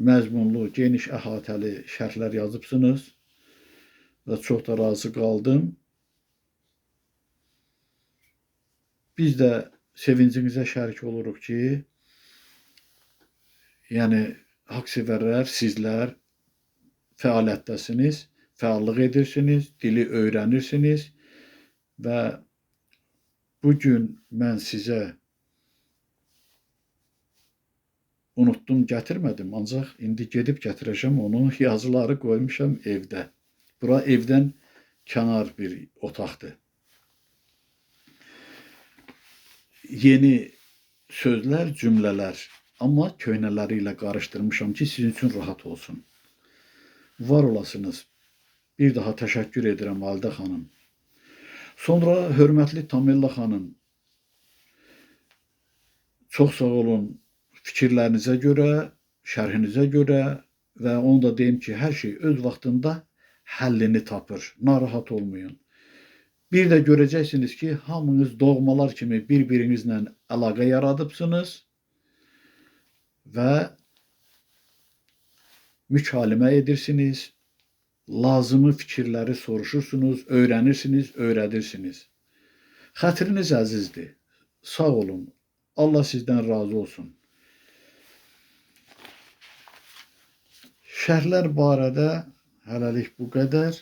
Məzmunlu, geniş, əhatəli şərhlər yazıbsınız və çox da razı qaldım. Biz də sevincimizə şərik oluruq ki, yəni haqsevərlər, sizlər fəaliyyətdəsiniz, fəallıq edirsiniz, dili öyrənirsiniz və bugün mən sizə unutdum, gətirmədim, ancaq indi gedib gətirəcəm onu, yazıları qoymuşam evdə. Bura evdən kənar bir otaqdır. Yeni sözlər, cümlələr, amma köhnələri ilə qarışdırmışam ki, sizin üçün rahat olsun. Var olasınız. Bir daha təşəkkür edirəm Alidə xanım. Sonra hörmətli Tamella xanım, çox sağ olun fikirlərinizə görə, şərhinizə görə və onu da deyim ki, hər şey öz vaxtında həllini tapır. Narahat olmayın. Bir də görəcəksiniz ki, hamınız doğmalar kimi bir-birinizlə əlaqə yaradıbsınız və mükalimə edirsiniz, lazımı fikirləri soruşursunuz, öyrənirsiniz, öyrədirsiniz. Xətriniz əzizdir. Sağ olun. Allah sizdən razı olsun. Şərhlər barədə hələlik bu qədər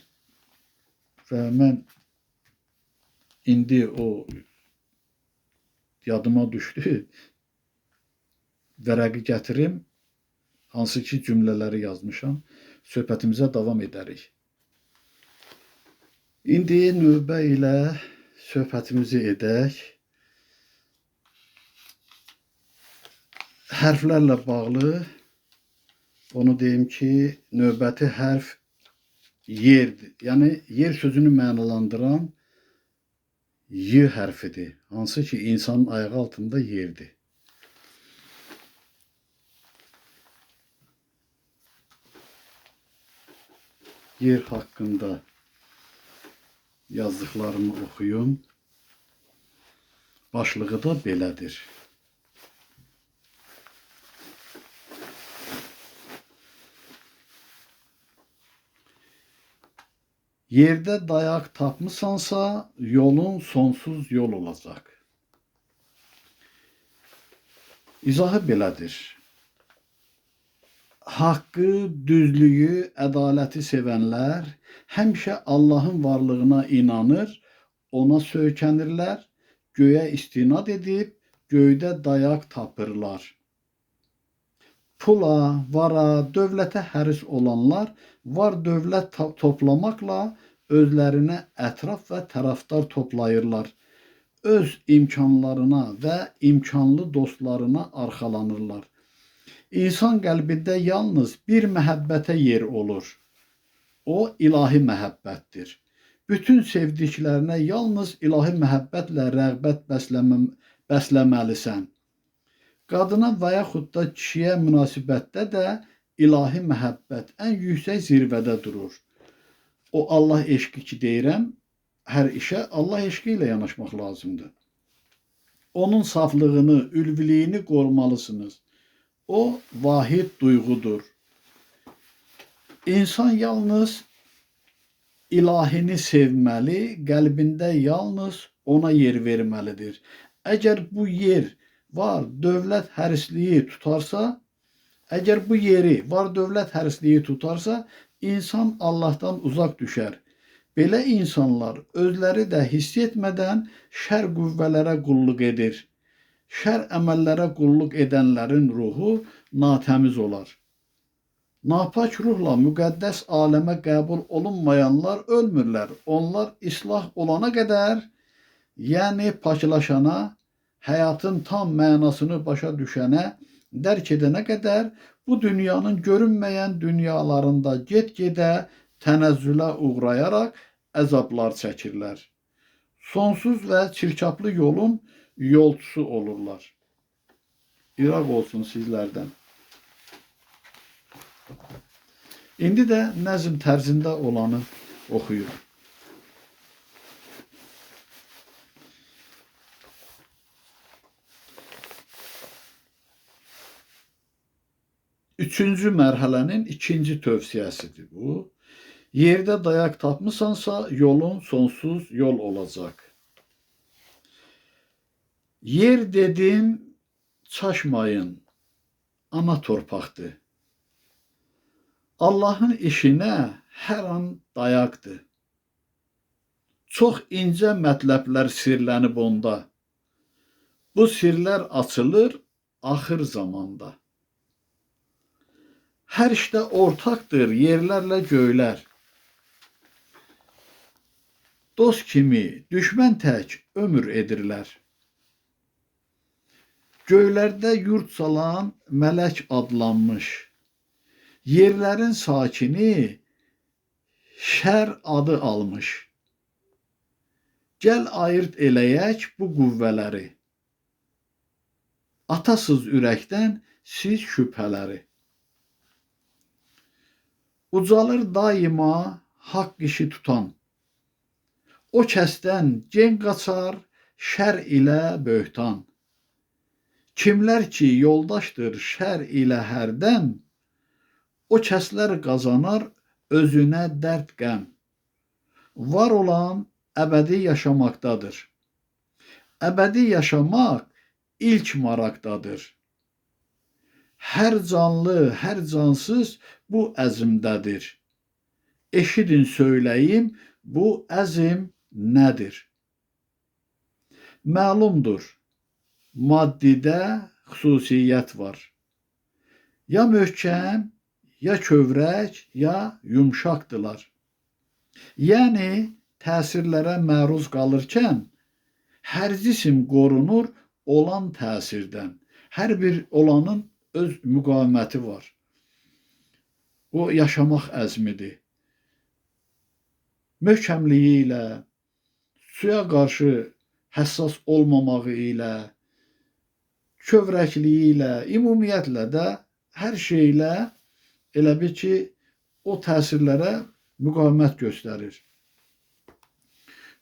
və mən indi o yadıma düşdü. Vərəqi gətirim, hansı ki cümlələri yazmışam. Söhbətimizə davam edərik. İndi növbə ilə söhbətimizi edək. Hərflərlə bağlı onu deyim ki, növbəti hərf yerdir. Yəni, yer sözünü mənalandıran Y hərfidir. Hansı ki, insanın ayağı altında yerdir. Yer haqqında yazdıqlarımı oxuyum. Başlığı da belədir. Yerdə dayaq tapmısansa, yolun sonsuz yol olacaq. İzahı belədir. Haqqı, düzlüyü, ədaləti sevənlər həmişə Allahın varlığına inanır, ona söykənirlər, göyə istinad edib, göydə dayaq tapırlar. Pula, vara, dövlətə həris olanlar var dövlət toplamaqla özlərinə ətraf və tərəfdar toplayırlar. Öz imkanlarına və imkanlı dostlarına arxalanırlar. İnsan qəlbində yalnız bir məhəbbətə yer olur. O, ilahi məhəbbətdir. Bütün sevdiklərinə yalnız ilahi məhəbbətlə rəğbət bəsləməlisən. Qadına və yaxud da kişiyə münasibətdə də ilahi məhəbbət ən yüksək zirvədə durur. O Allah eşqi ki deyirəm, hər işə Allah eşqi ilə yanaşmaq lazımdır. Onun saflığını, ülviliyini qorumalısınız. O vahid duyğudur. İnsan yalnız ilahini sevməli, qəlbində yalnız ona yer verməlidir. Əgər bu yer var dövlət hərisliyi tutarsa, insan Allahdan uzaq düşər. Belə insanlar özləri də hiss etmədən şər qüvvələrə qulluq edir. Şər əməllərə qulluq edənlərin ruhu natəmiz olar. Napak ruhla müqəddəs aləmə qəbul olunmayanlar ölmürlər. Onlar islah olana qədər, yəni paklaşana, həyatın tam mənasını başa düşənə, dərk edənə qədər bu dünyanın görünməyən dünyalarında get-gedə tənəzzülə uğrayaraq əzablar çəkirlər. Sonsuz və çirkablı yolun yolçusu olurlar. İraq olsun sizlərdən. İndi də nəzm tərzində olanı oxuyurum. Üçüncü mərhələnin ikinci tövsiyəsidir bu. Yerdə dayaq tapmısansa, yolun sonsuz yol olacaq. Yer dedim, çaşmayın, ana torpaqdır. Allahın işinə hər an dayaqdır. Çox incə mətləblər sirlənib onda. Bu sirlər açılır axır zamanda. Hər işdə ortaqdır yerlərlə göylər. Dost kimi, düşmən tək ömür edirlər. Göylərdə yurt salan mələk adlanmış. Yerlərin sakini şər adı almış. Gəl ayırt eləyək bu qüvvələri. Atasız ürəkdən siz şübhələri. Ucalır daima haqq işi tutan. O kəsdən gen qaçar şər ilə böhtan. Kimlər ki yoldaşdır şər ilə hərdən, O kəslər qazanar özünə dərd qəm. Var olan əbədi yaşamaqdadır. Əbədi yaşamaq ilk maraqdadır. Hər canlı, hər cansız bu əzmdədir. Eşidin söyləyim, bu əzm nədir? Məlumdur, maddidə xüsusiyyət var. Ya möhkəm, ya kövrək, ya yumşaqdılar. Yəni, təsirlərə məruz qalırkən, hər cisim qorunur olan təsirdən. Hər bir olanın öz müqaviməti var. O, yaşamaq əzmidir. Möhkəmliyi ilə, suya qarşı həssas olmamağı ilə, kövrəkliyi ilə, ümumiyyətlə də hər şeylə elə bil ki, o təsirlərə müqavimət göstərir.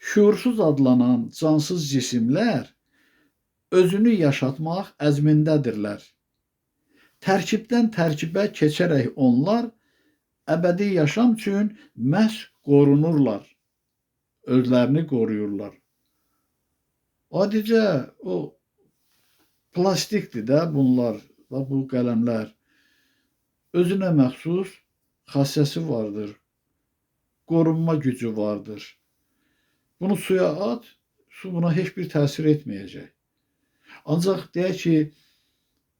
Şuursuz adlanan cansız cisimlər özünü yaşatmaq əzmindədirlər. Tərkibdən tərkibə keçərək onlar əbədi yaşam üçün məhz qorunurlar. Özlərini qoruyurlar. Adicə o plastikdir də bunlar, bu qələmlər. Özünə məxsus xassəsi vardır. Qorunma gücü vardır. Bunu suya at, su buna heç bir təsir etməyəcək. Ancaq deyək ki,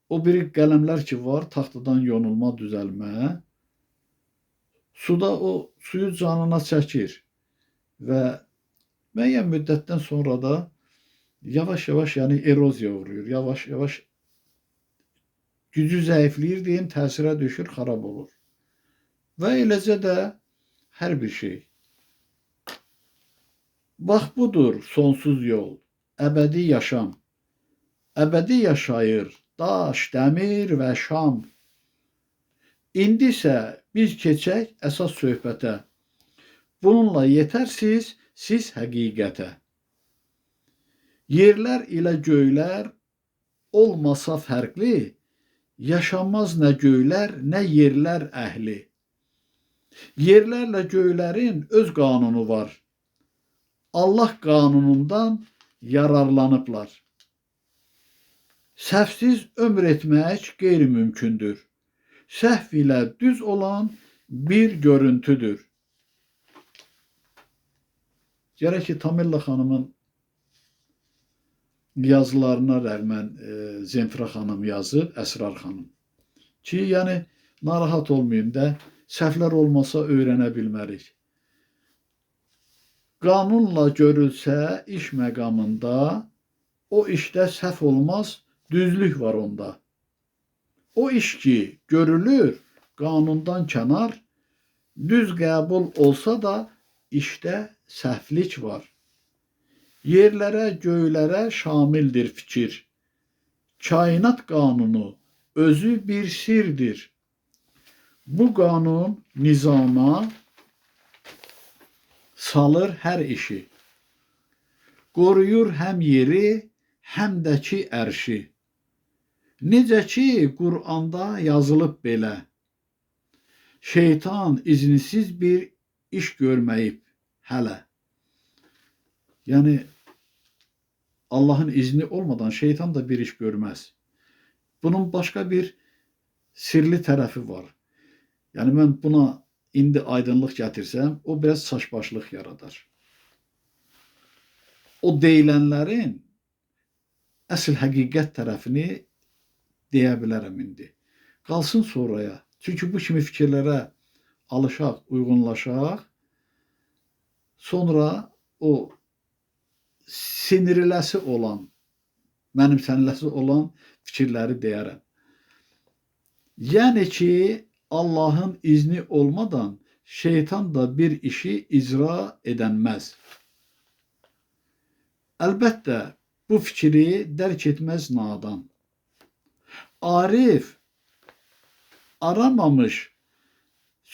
o biri qələmlər ki var, taxtadan yonulma, düzəlmə, suda o suyu canına çəkir və müəyyən müddətdən sonra da yavaş-yavaş yəni eroziya uğrayır, yavaş-yavaş gücü zəifləyir, deyim, təsirə düşür, xarab olur. Və eləcə də hər bir şey. Bax budur sonsuz yol, əbədi yaşam. Əbədi yaşayır daş, dəmir və şam. İndi isə biz keçək əsas söhbətə. Bununla yetərsiz siz həqiqətə. Yerlər ilə göylər olmasa fərqli, yaşanmaz nə göylər, nə yerlər əhli. Yerlərlə göylərin öz qanunu var. Allah qanunundan yararlanıblar. Səhvsiz ömür etmək qeyri-mümkündür. Səhv ilə düz olan bir görüntüdür. Gərək ki, Tamilla xanımın yazılarına rəğmən Zemfira xanım yazıb, Əsrar xanım. Ki, yəni, narahat olmayın da, səhvlər olmasa öyrənə bilmərik. Qanunla görülsə iş məqamında, o işdə səhv olmaz, düzlük var onda. O iş ki, görülür, qanundan kənar, düz qəbul olsa da, işdə səhvlik var. Yerlərə, göylərə şamildir fikir. Kainat qanunu özü bir sirdir. Bu qanun nizama salır hər işi. Qoruyur həm yeri, həm də ki ərşi. Necə ki, Quranda yazılıb belə. Şeytan izinsiz bir iş görməyib hələ. Yəni, Allahın izni olmadan şeytan da bir iş görməz. Bunun başqa bir sirli tərəfi var. Yəni, mən buna indi aydınlıq gətirsəm, o biraz saçbaşlıq yaradar. O deyilənlərin əsl həqiqət tərəfini deyə bilərəm indi. Qalsın sonraya. Çünki bu kimi fikirlərə alışaq, uyğunlaşaq, sonra o sinirləsi olan, mənimsənləsi olan fikirləri deyərəm. Yəni ki, Allahın izni olmadan şeytan da bir işi icra edənməz. Əlbəttə, bu fikri dərk etməz nadan. Arif aramamış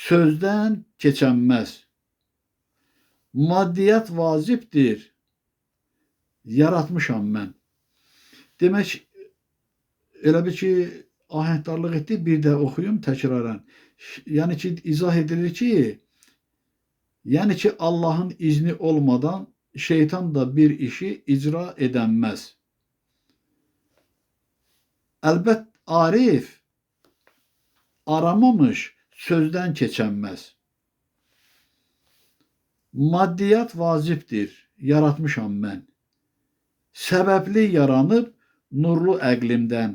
sözdən keçənməz. Maddiyyat vacibdir, yaratmışam mən. Demək, elə bir ki, ahəngdarlıq etdi, bir də oxuyum təkrarən. Yani ki izah edilir ki, yani ki Allah'ın izni olmadan şeytan da bir işi icra edemez. Elbet Arif aramamış sözden keçenmez. Maddiyat vacibdir, yaratmışam mən. Səbəbli yaranıb nurlu əqlimdən.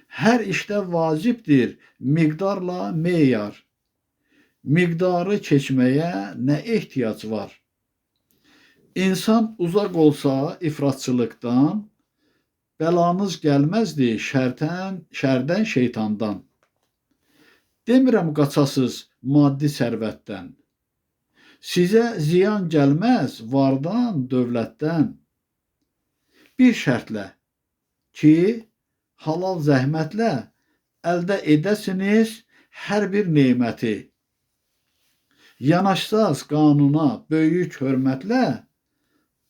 Hər işdə vacibdir miqdarla meyar. Miqdarı keçməyə nə ehtiyac var? İnsan uzaq olsa ifratçılıqdan, bəlanız gəlməzdi şərdən, şeytandan. Demirəm qaçasız maddi sərvətdən. Sizə ziyan gəlməz vardan, dövlətdən. Bir şərtlə ki, halal zəhmətlə əldə edəsiniz hər bir neməti. Yanaşsaz qanuna böyük hörmətlə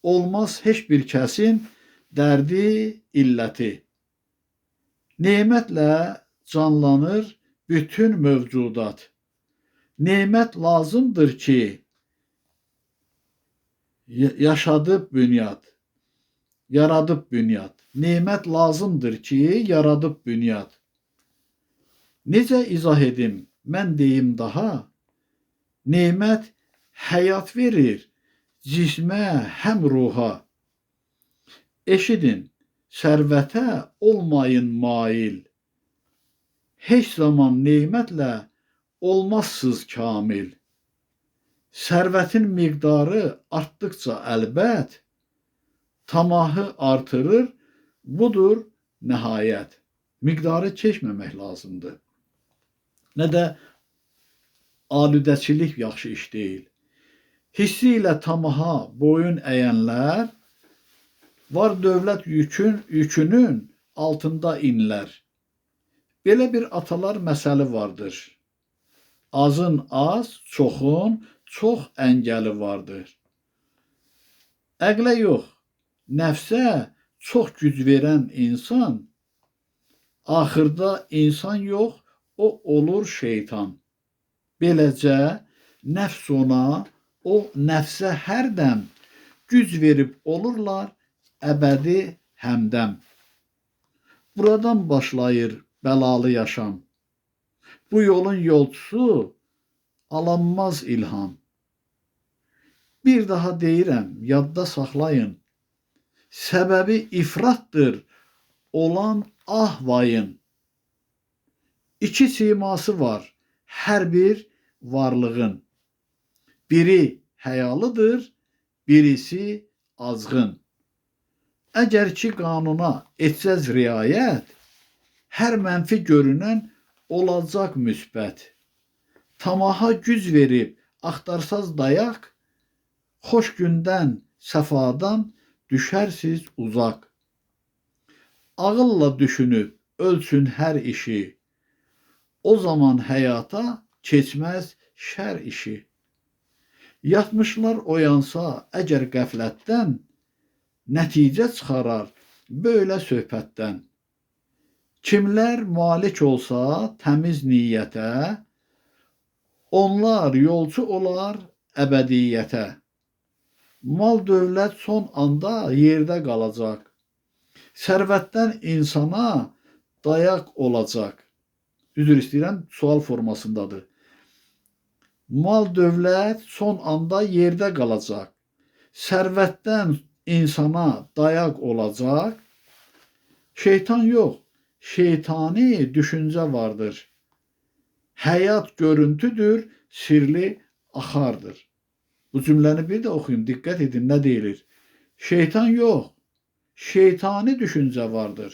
olmaz heç bir kəsin dərdi, illəti. Nemətlə canlanır bütün mövcudat. Nemət lazımdır ki, yaşadıb bünyat, yaradıb bünyat. Nemət lazımdır ki, yaradıb bünyat. Necə izah edim, mən deyim daha, nemət həyat verir cismə həm ruha. Eşidin, sərvətə olmayın mail. Heç zaman nemətlə olmazsız kamil. Sərvətin miqdarı artdıqca əlbət, tamahı artırır, budur nəhayət. Miqdarı keçməmək lazımdır. Nə də alüdəçilik yaxşı iş deyil. Hissi ilə tamaha boyun əyənlər var dövlət yükünün altında inlər. Belə bir atalar məsəli vardır. Azın az, çoxun çox əngəli vardır. Əqlə yox, nəfsə çox güc verən insan, axırda insan yox, o olur şeytan. Beləcə, nəfs ona, o nəfsə hərdəm güc verib olurlar əbədi həmdəm. Buradan başlayır bəlalı yaşam. Bu yolun yolçusu alanmaz ilham. Bir daha deyirəm, yadda saxlayın. Səbəbi ifratdır olan ahvayın. İki siması var hər bir varlığın. Biri həyalıdır, birisi azğın. Əgər ki qanuna etsəz riayət, hər mənfi görünən olacaq müsbət. Tamaha güc verib axtarsaz dayaq, xoş gündən, səfadan düşərsiz uzaq. Ağılla düşünüb ölçün hər işi, o zaman həyata keçməz şər işi. Yatmışlar oyansa əgər qəflətdən, nəticə çıxarar böyle söhbətdən. Kimlər malik olsa təmiz niyyətə, onlar yolcu olar əbədiyyətə. Mal dövlət son anda yerdə qalacaq. Sərvətdən insana dayaq olacaq. Üzr istəyirəm, sual formasındadır. Mal dövlət son anda yerdə qalacaq. Sərvətdən insana dayaq olacaq. Şeytan yox, şeytani düşüncə vardır. Həyat görüntüdür, sirli axardır. Bu cümləni bir də oxuyun, diqqət edin nə deyilir. Şeytan yox, şeytani düşüncə vardır.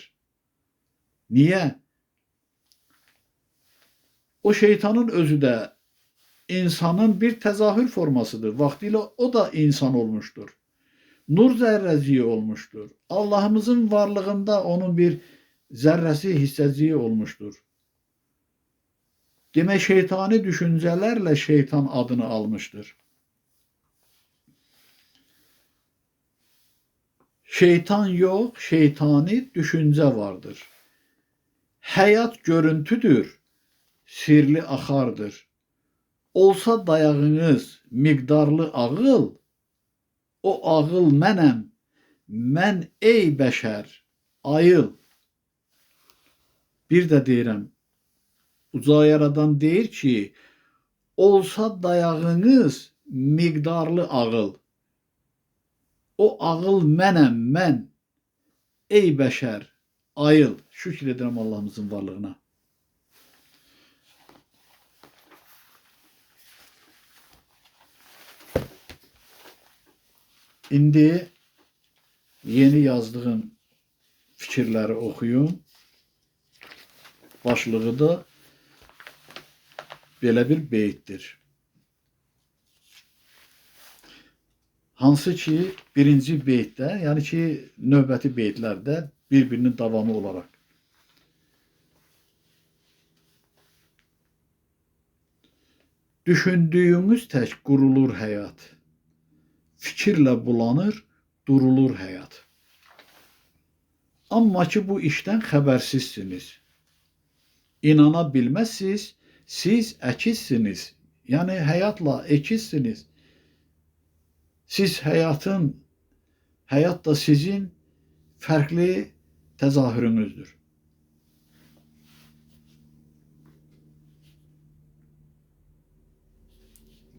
Niyə? O şeytanın özü də insanın bir təzahür formasıdır. Vaxtilə o da insan olmuşdur. Nur zərrəciyi olmuşdur. Allah'ımızın varlığında onun bir zərrəsi, hissəciyi olmuşdur. Demək, şeytani düşüncələrlə şeytan adını almışdır. Şeytan yox, şeytani düşüncə vardır. Həyat görüntüdür, sirli axardır. Olsa dayağınız miqdarlı ağıl, o ağıl mənəm, mən ey bəşər, ayıl. Bir də deyirəm, uca yaradan deyir ki, olsa dayağınız miqdarlı ağıl, o ağıl mənəm, mən, ey bəşər, ayıl. Şükür edirəm Allahımızın varlığına. İndi yeni yazdığım fikirləri oxuyun. Başlığı da belə bir beytdir. Hansı ki birinci beytdə, yəni ki növbəti beytlərdə bir-birinin davamı olaraq. Düşündüyümüz tək qurulur həyat. Fikirlə bulanır, durulur həyat. Amma ki bu işdən xəbərsizsiniz. İnana bilməzsiniz, siz əkizsiniz. Yəni həyatla ekizsiniz. Siz həyat da sizin fərqli təzahürünüzdür.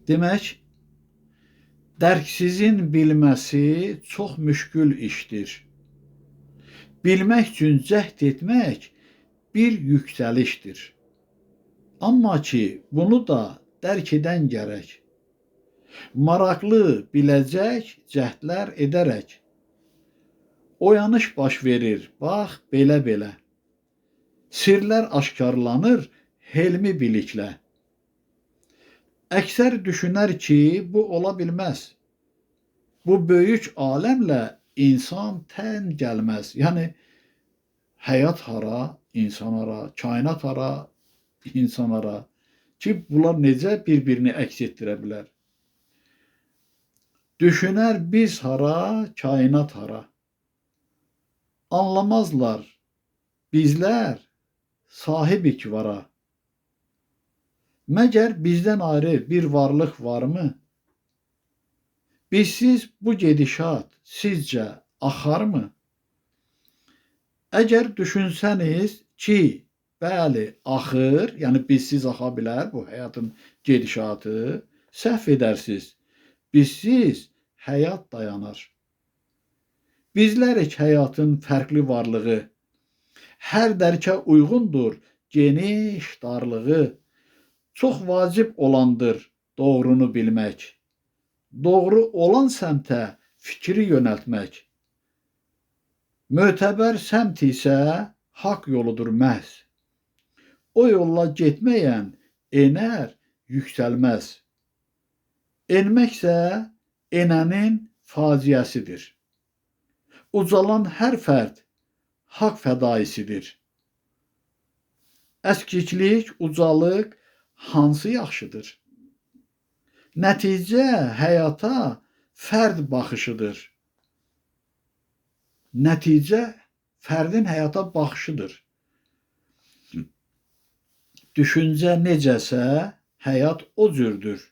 Demək, dərksizin bilməsi çox müşkül işdir. Bilmək üçün cəhd etmək bir yüksəlişdir. Amma ki, bunu da dərk edən gərək. Maraqlı biləcək cəhdlər edərək. Oyanış baş verir, bax, belə-belə. Sirlər aşkarlanır, helmi biliklə. Əksər düşünər ki, bu ola bilməz. Bu böyük aləmlə insan tən gəlməz. Yəni, həyat hara, insan hara, kainat hara, insan hara ki, bunlar necə bir-birini əks etdirə bilər? Düşünər biz hara, kainat hara. Anlamazlar bizlər sahibik vara. Məgər bizdən ayrı bir varlıq varmı? Bizsiz bu gedişat sizcə axarmı? Əgər düşünsəniz ki, bəli, axır, yəni bizsiz axa bilər bu həyatın gedişatı, səhv edərsiniz. Bizsiz həyat dayanar. Bizlərik həyatın fərqli varlığı. Hər dərkə uyğundur geniş darlığı. Çox vacib olandır doğrunu bilmək. Doğru olan səmtə fikri yönəltmək. Mötəbər səmt isə haqq yoludur məhz. O yolla getməyən enər, yüksəlməz. Enməksə enənin faciəsidir. Ucalan hər fərd haqq fədaisidir. Əskiklik, ucalıq hansı yaxşıdır? Nəticə həyata fərd baxışıdır. Nəticə fərdin həyata baxışıdır. Düşüncə necəsə, həyat o cürdür.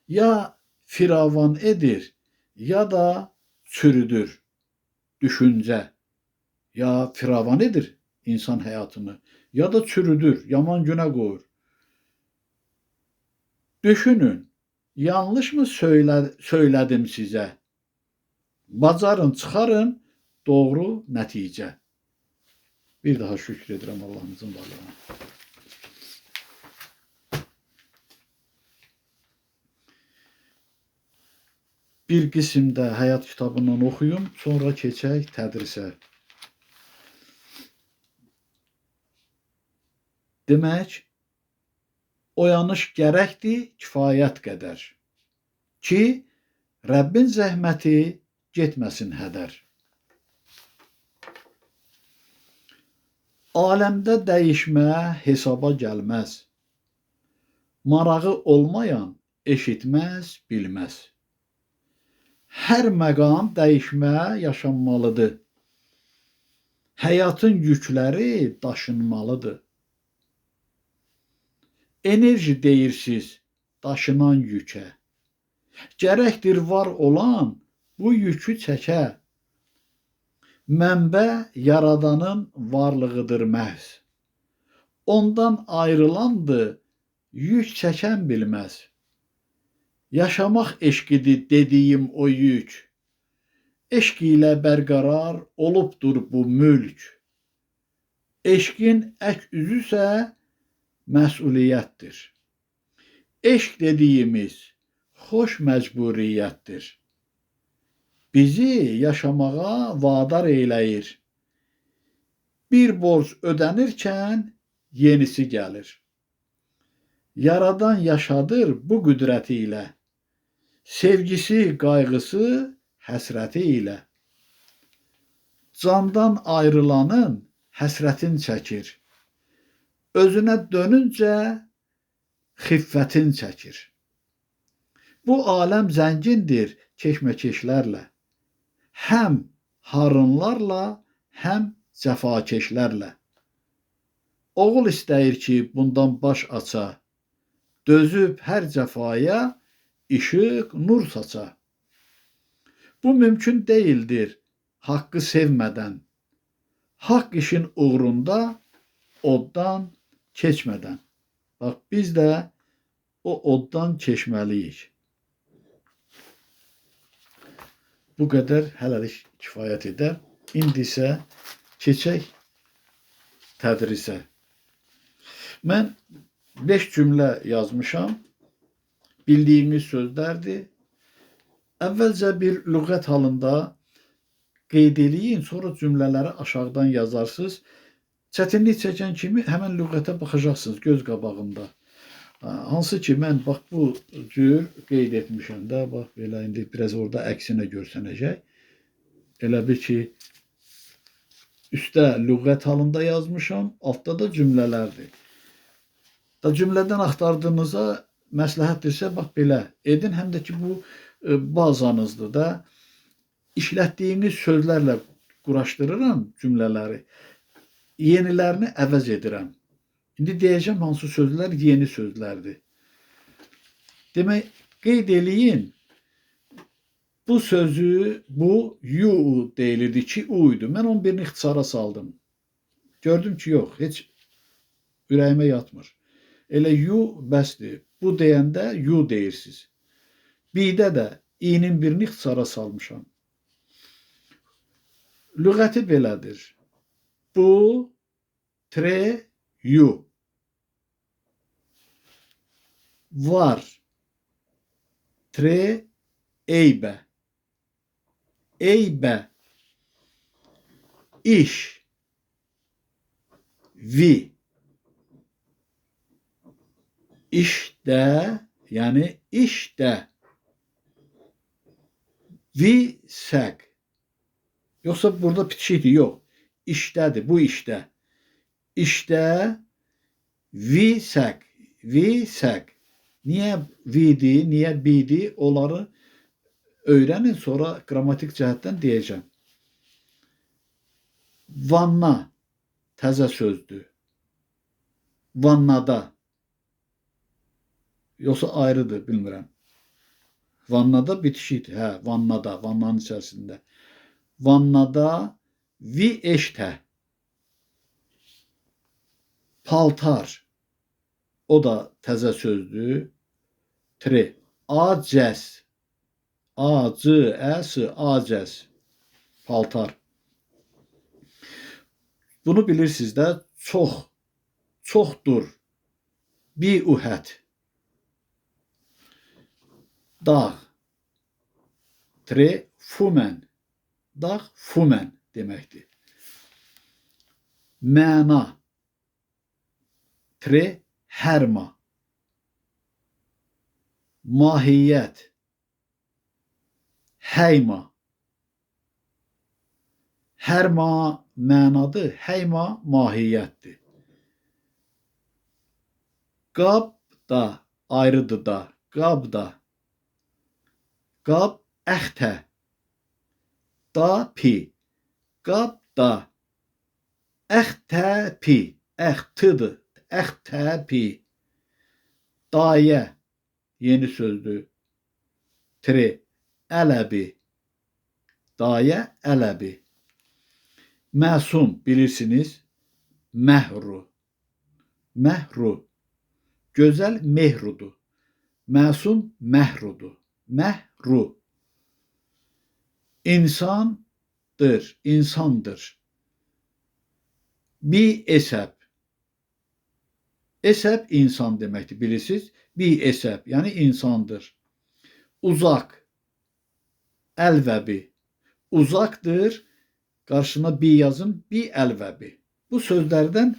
Ya firavan edir, ya da çürüdür. Düşüncə ya firavan edir insan həyatını, ya da çürüdür, yaman günə qoyur. Düşünün, yanlış mı söylədim sizə? Bacarın, çıxarın doğru nəticə. Bir daha şükür edirəm Allahımızın varlığına. Bir qismdə həyat kitabından oxuyum, sonra keçək tədrisə. Demək, oyanış gərəkdir kifayət qədər ki, Rəbbin zəhməti getməsin hədər. Aləmdə dəyişmə hesaba gəlməz. Marağı olmayan eşitməz, bilməz. Hər məqam dəyişmə yaşanmalıdır. Həyatın yükləri daşınmalıdır. Enerji deyirsiz daşınan yükə. Gərəkdir var olan bu yükü çəkə. Mənbə yaradanın varlığıdır məhz. Ondan ayrılandı yük çəkən bilməz. Yaşamaq eşqidir dediyim o yük. Eşq ilə bərqərar olubdur bu mülk. Eşqin ək üzüsə məsuliyyətdir. Eşq dediyimiz xoş məcburiyyətdir. Bizi yaşamağa vadar eyləyir. Bir borc ödənirkən yenisi gəlir. Yaradan yaşadır bu qüdrəti ilə. Sevgisi, qayğısı, həsrəti ilə. Candan ayrılanın həsrətin çəkir. Özünə dönüncə xiffətin çəkir. Bu aləm zəngindir keşməkeşlərlə. Həm harınlarla, həm cəfakeşlərlə. Oğul istəyir ki, bundan baş aça. Dözüb hər cəfaya, işıq, nur saça. Bu mümkün deyildir haqqı sevmədən. Haqq işin uğrunda oddan keçmədən. Bax, biz də o oddan keçməliyik. Bu qədər hələlik kifayət edər. İndi isə keçək tədrisə. Mən 5 cümlə yazmışam. Bildiyimiz sözlərdir. Əvvəlcə bir lüğət halında qeyd eləyin, sonra cümlələri aşağıdan yazarsınız. Çətinlik çəkən kimi həmən lüğətə baxacaqsınız göz qabağında. Hansı ki, mən bax bu cür qeyd etmişəm də, bax belə indi biraz orada əksinə görsənəcək. Elə bil ki, üstdə lüğət halında yazmışam, altda da cümlələrdir. Da cümlədən axtardığınıza məsləhətdirsə, bax belə edin, həm də ki, bu bazanızdır da. İşlətdiyiniz sözlərlə quraşdırıram cümlələri, yenilərini əvəz edirəm. İndi deyəcəm hansı sözlər yeni sözlərdir. Demək, qeyd eləyin, bu sözü, bu yu deyilirdi ki, u idi. Mən onun birini ixtisara saldım. Gördüm ki, yox, heç ürəyimə yatmır. Elə yu bəsdir. Bu deyəndə yu deyirsiniz. Bir-də də i'nin birini ixtisara salmışam. Lüğəti belədir. Bu, tre, yu. Var, tre, eybə. Eybə. İş, vi. İşdə, yəni işdə. Vi, səq. Yoxsa burada bitişikdir, yox. İşdədir, bu işdə. İşdə, vi, səq. Vi, səq. Niyə vi-dir, niyə bi-dir, onları öyrənin, sonra qrammatik cəhətdən deyəcəm. Vanna, təzə sözdür. Vannada. Yoxsa ayrıdır, bilmirəm. Vannada bitişikdir, hə, vannada, vannanın içərisində. Vannada, vi, eştə. Paltar, o da təzə sözdür. Tre, acəz. A-cı, ə-sı, acəz. Paltar. Bunu bilirsiniz də, çox, çoxdur. Bi-uhət. Dağ. Tre, fumən. Dağ, fumən deməkdir. Məna. Tre, hərma. Mahiyyət. Həyma. Hərma mənadır, həyma mahiyyətdir. Qab da ayrıdır da, qab da. Qab, əxtə. Da, pi. Qab, da. Əxtə, pi. Əxtıdır, əxtə, pi. Dayə yeni sözdür. Tre. Ələbi. Dayə, ələbi. Məsum bilirsiniz. Məhru. Məhru. Gözəl mehrudur. Məsum məhrudur. Məhru. İnsandır, insandır. Bi esəb. Esəb insan deməkdir, bilirsiniz. Bi esəb, yəni insandır. Uzaq. Əlvəbi. Uzaqdır. Qarşına bi yazın. Bi əlvəbi. Bu sözlərdən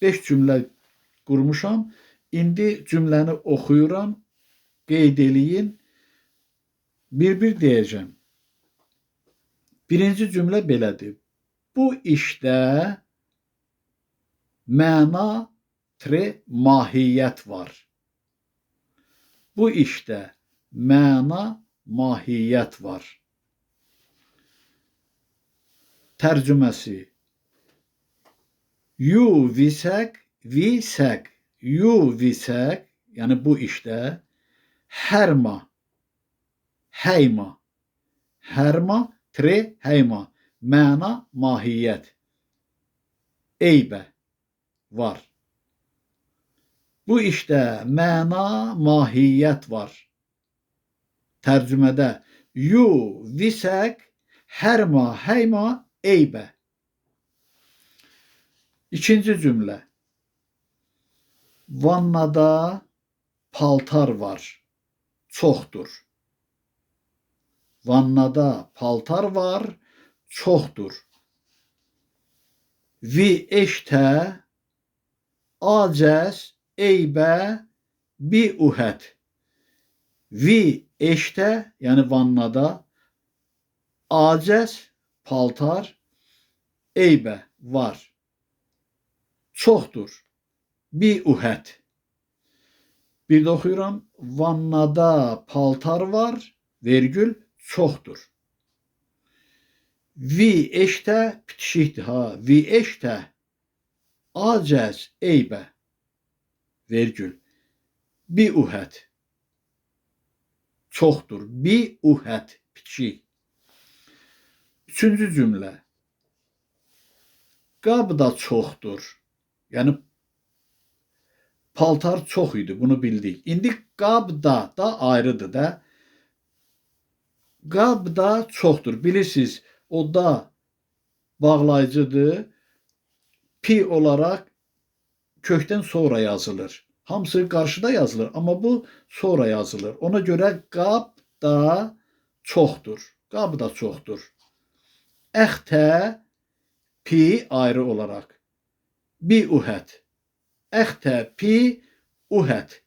5 cümlə qurmuşam. İndi cümləni oxuyuram. Qeyd eləyin. Bir-bir deyəcəm. Birinci cümlə belədir. Bu işdə məna mahiyyət var. Bu işdə məna mahiyyət var. Tərcüməsi. Yuvisək, visək, yuvisək, yəni bu işdə hərma, həyma, hərma, həyma, məna, mahiyyət, eybə var. Bu işdə məna, mahiyyət var. Tərcümədə yuvisək, hərma, həyma, eybə. İkinci cümlə. Vannada paltar var, çoxdur. Vannada paltar var, çoxdur. Vi eştə, acəz, eybə, bi uhət. Vi eştə, yəni vannada, acəz, paltar, eybə, var. Çoxdur. Bi uhət. Bir də oxuyuram. Vannada paltar var, vergül, çoxdur. Vi eştə, bitişikdir ha. Vi eştə, acəz, eybə, vergül. Bi uhət. Çoxdur. Bi uhət, bitişik. Üçüncü cümlə. Qab da çoxdur. Yəni paltar çox idi, bunu bildik. İndi qab da ayrıdır da. Qab da çoxdur. Bilirsiniz, o da bağlayıcıdır. Pi olaraq kökdən sonra yazılır. Hamısı qarşıda yazılır, amma bu sonra yazılır. Ona görə qab da çoxdur. Qab da çoxdur. Əxtə, pi ayrı olaraq. Bi uhət. Əxtə, pi, uhət.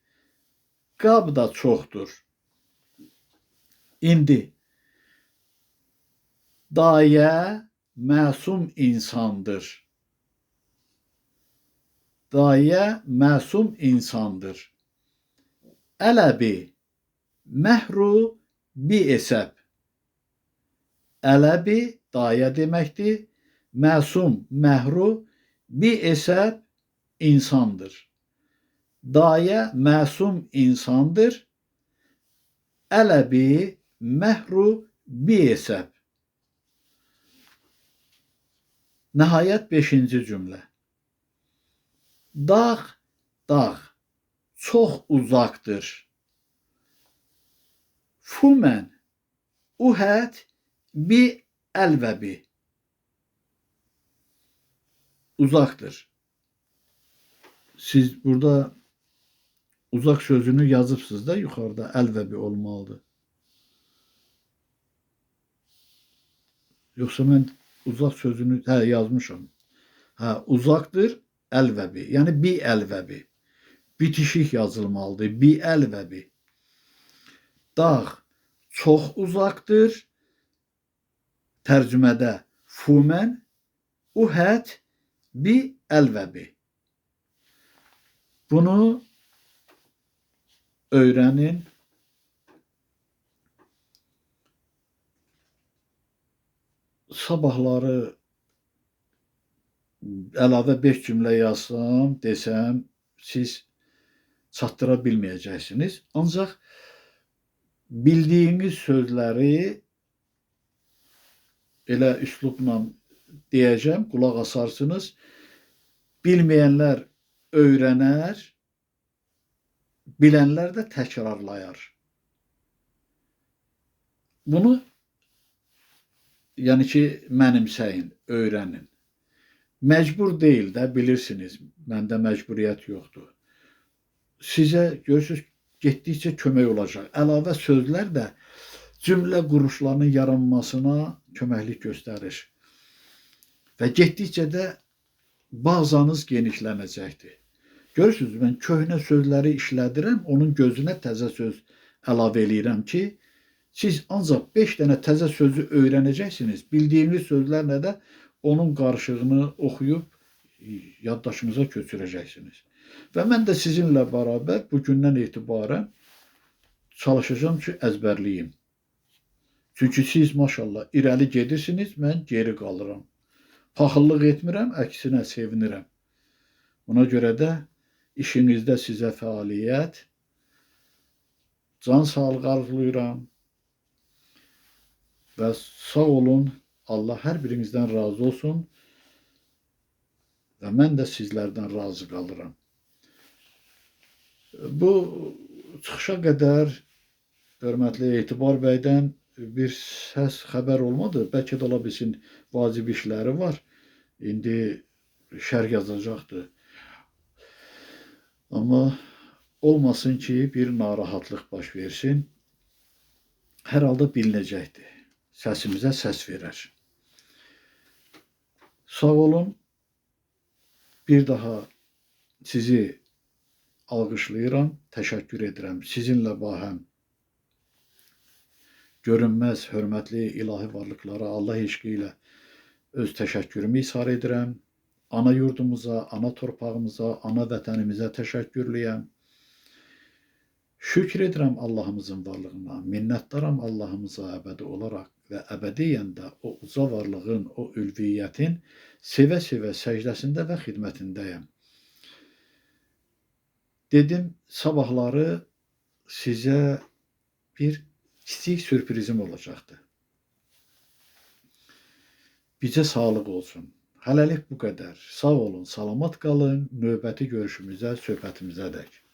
Qab da çoxdur. İndi dayə məsum insandır. Dayə məsum insandır. Ələbi, məhru, bi esəb. Ələbi dayə deməkdir. Məsum, məhru, bi esəb insandır. Dayə məsum insandır. Ələbi, məhru, bi esəb. Nəhayət 5-ci cümlə. Dağ, dağ, çox uzaqdır. Fumən, uhət, bi əlvəbi. Uzaqdır. Siz burada uzaq sözünü yazıbsınız da yuxarıda əlvəbi olmalıdır. Yoxsa mən uzaq sözünü yazmışam. Uzaqdır, əlvəbi. Yəni bi əlvəbi. Bitişik yazılmalıdır. Bi əlvəbi. Dağ çox uzaqdır. Tərcümədə fumən, uhət, bi əlvəbi. Bunu öyrənin. Sabahları əlavə 5 cümlə yazsam, desəm, siz çatdıra bilməyəcəksiniz. Ancaq bildiyiniz sözləri elə üslubla deyəcəm, qulaq asarsınız. Bilməyənlər öyrənər, bilənlər də təkrarlayar. Bunu yəni ki, mənimsəyin, öyrənin. Məcbur deyil də, bilirsiniz, məndə məcburiyyət yoxdur. Sizə görürsünüz, getdikcə kömək olacaq. Əlavə sözlər də cümlə quruluşlarının yaranmasına köməklik göstərir. Və getdikcə də bazanız genişlənəcəkdir. Görürsünüz, mən köhnə sözləri işlədirəm, onun gözünə təzə söz əlavə eləyirəm ki, siz ancaq 5 dənə təzə sözü öyrənəcəksiniz. Bildiyiniz sözlərlə də onun qarışığını oxuyub yaddaşınıza köçürəcəksiniz. Və mən də sizinlə bərabər bugündən etibarən çalışacağım ki, əzbərliyim. Çünki siz maşallah irəli gedirsiniz, mən geri qalıram. Paxıllıq etmirəm, əksinə sevinirəm. Buna görə də işinizdə sizə fəaliyyət, can sağlığı arzulayıram və sağ olun. Allah hər birinizdən razı olsun və mən də sizlərdən razı qalıram. Bu çıxışa qədər hörmətli Etibar bəydən bir səs xəbər olmadı. Bəlkə də ola bilsin vacib işləri var. İndi şərh yazacaqdır. Amma olmasın ki, bir narahatlıq baş versin. Hər halda bilinəcəkdir. Səsimizə səs verər. Sağ olun. Bir daha sizi alqışlayıram, təşəkkür edirəm. Sizinlə bahəm görünməz hörmətli ilahi varlıqlara Allah eşqi ilə öz təşəkkürümü ishar edirəm. Ana yurdumuza, ana torpağımıza, ana vətənimizə təşəkkürlüyəm. Şükür edirəm Allahımızın varlığına, minnətdaram Allahımıza əbədi olaraq və əbədiyyən də o uca varlığın, o ülviyyətin sevə-sevə səcdəsində və xidmətindəyəm. Dedim, sabahları sizə bir kiçik sürprizim olacaqdır. Bizə sağlıq olsun. Hələlik bu qədər. Sağ olun, salamat qalın. Növbəti görüşümüzə, söhbətimizə dək.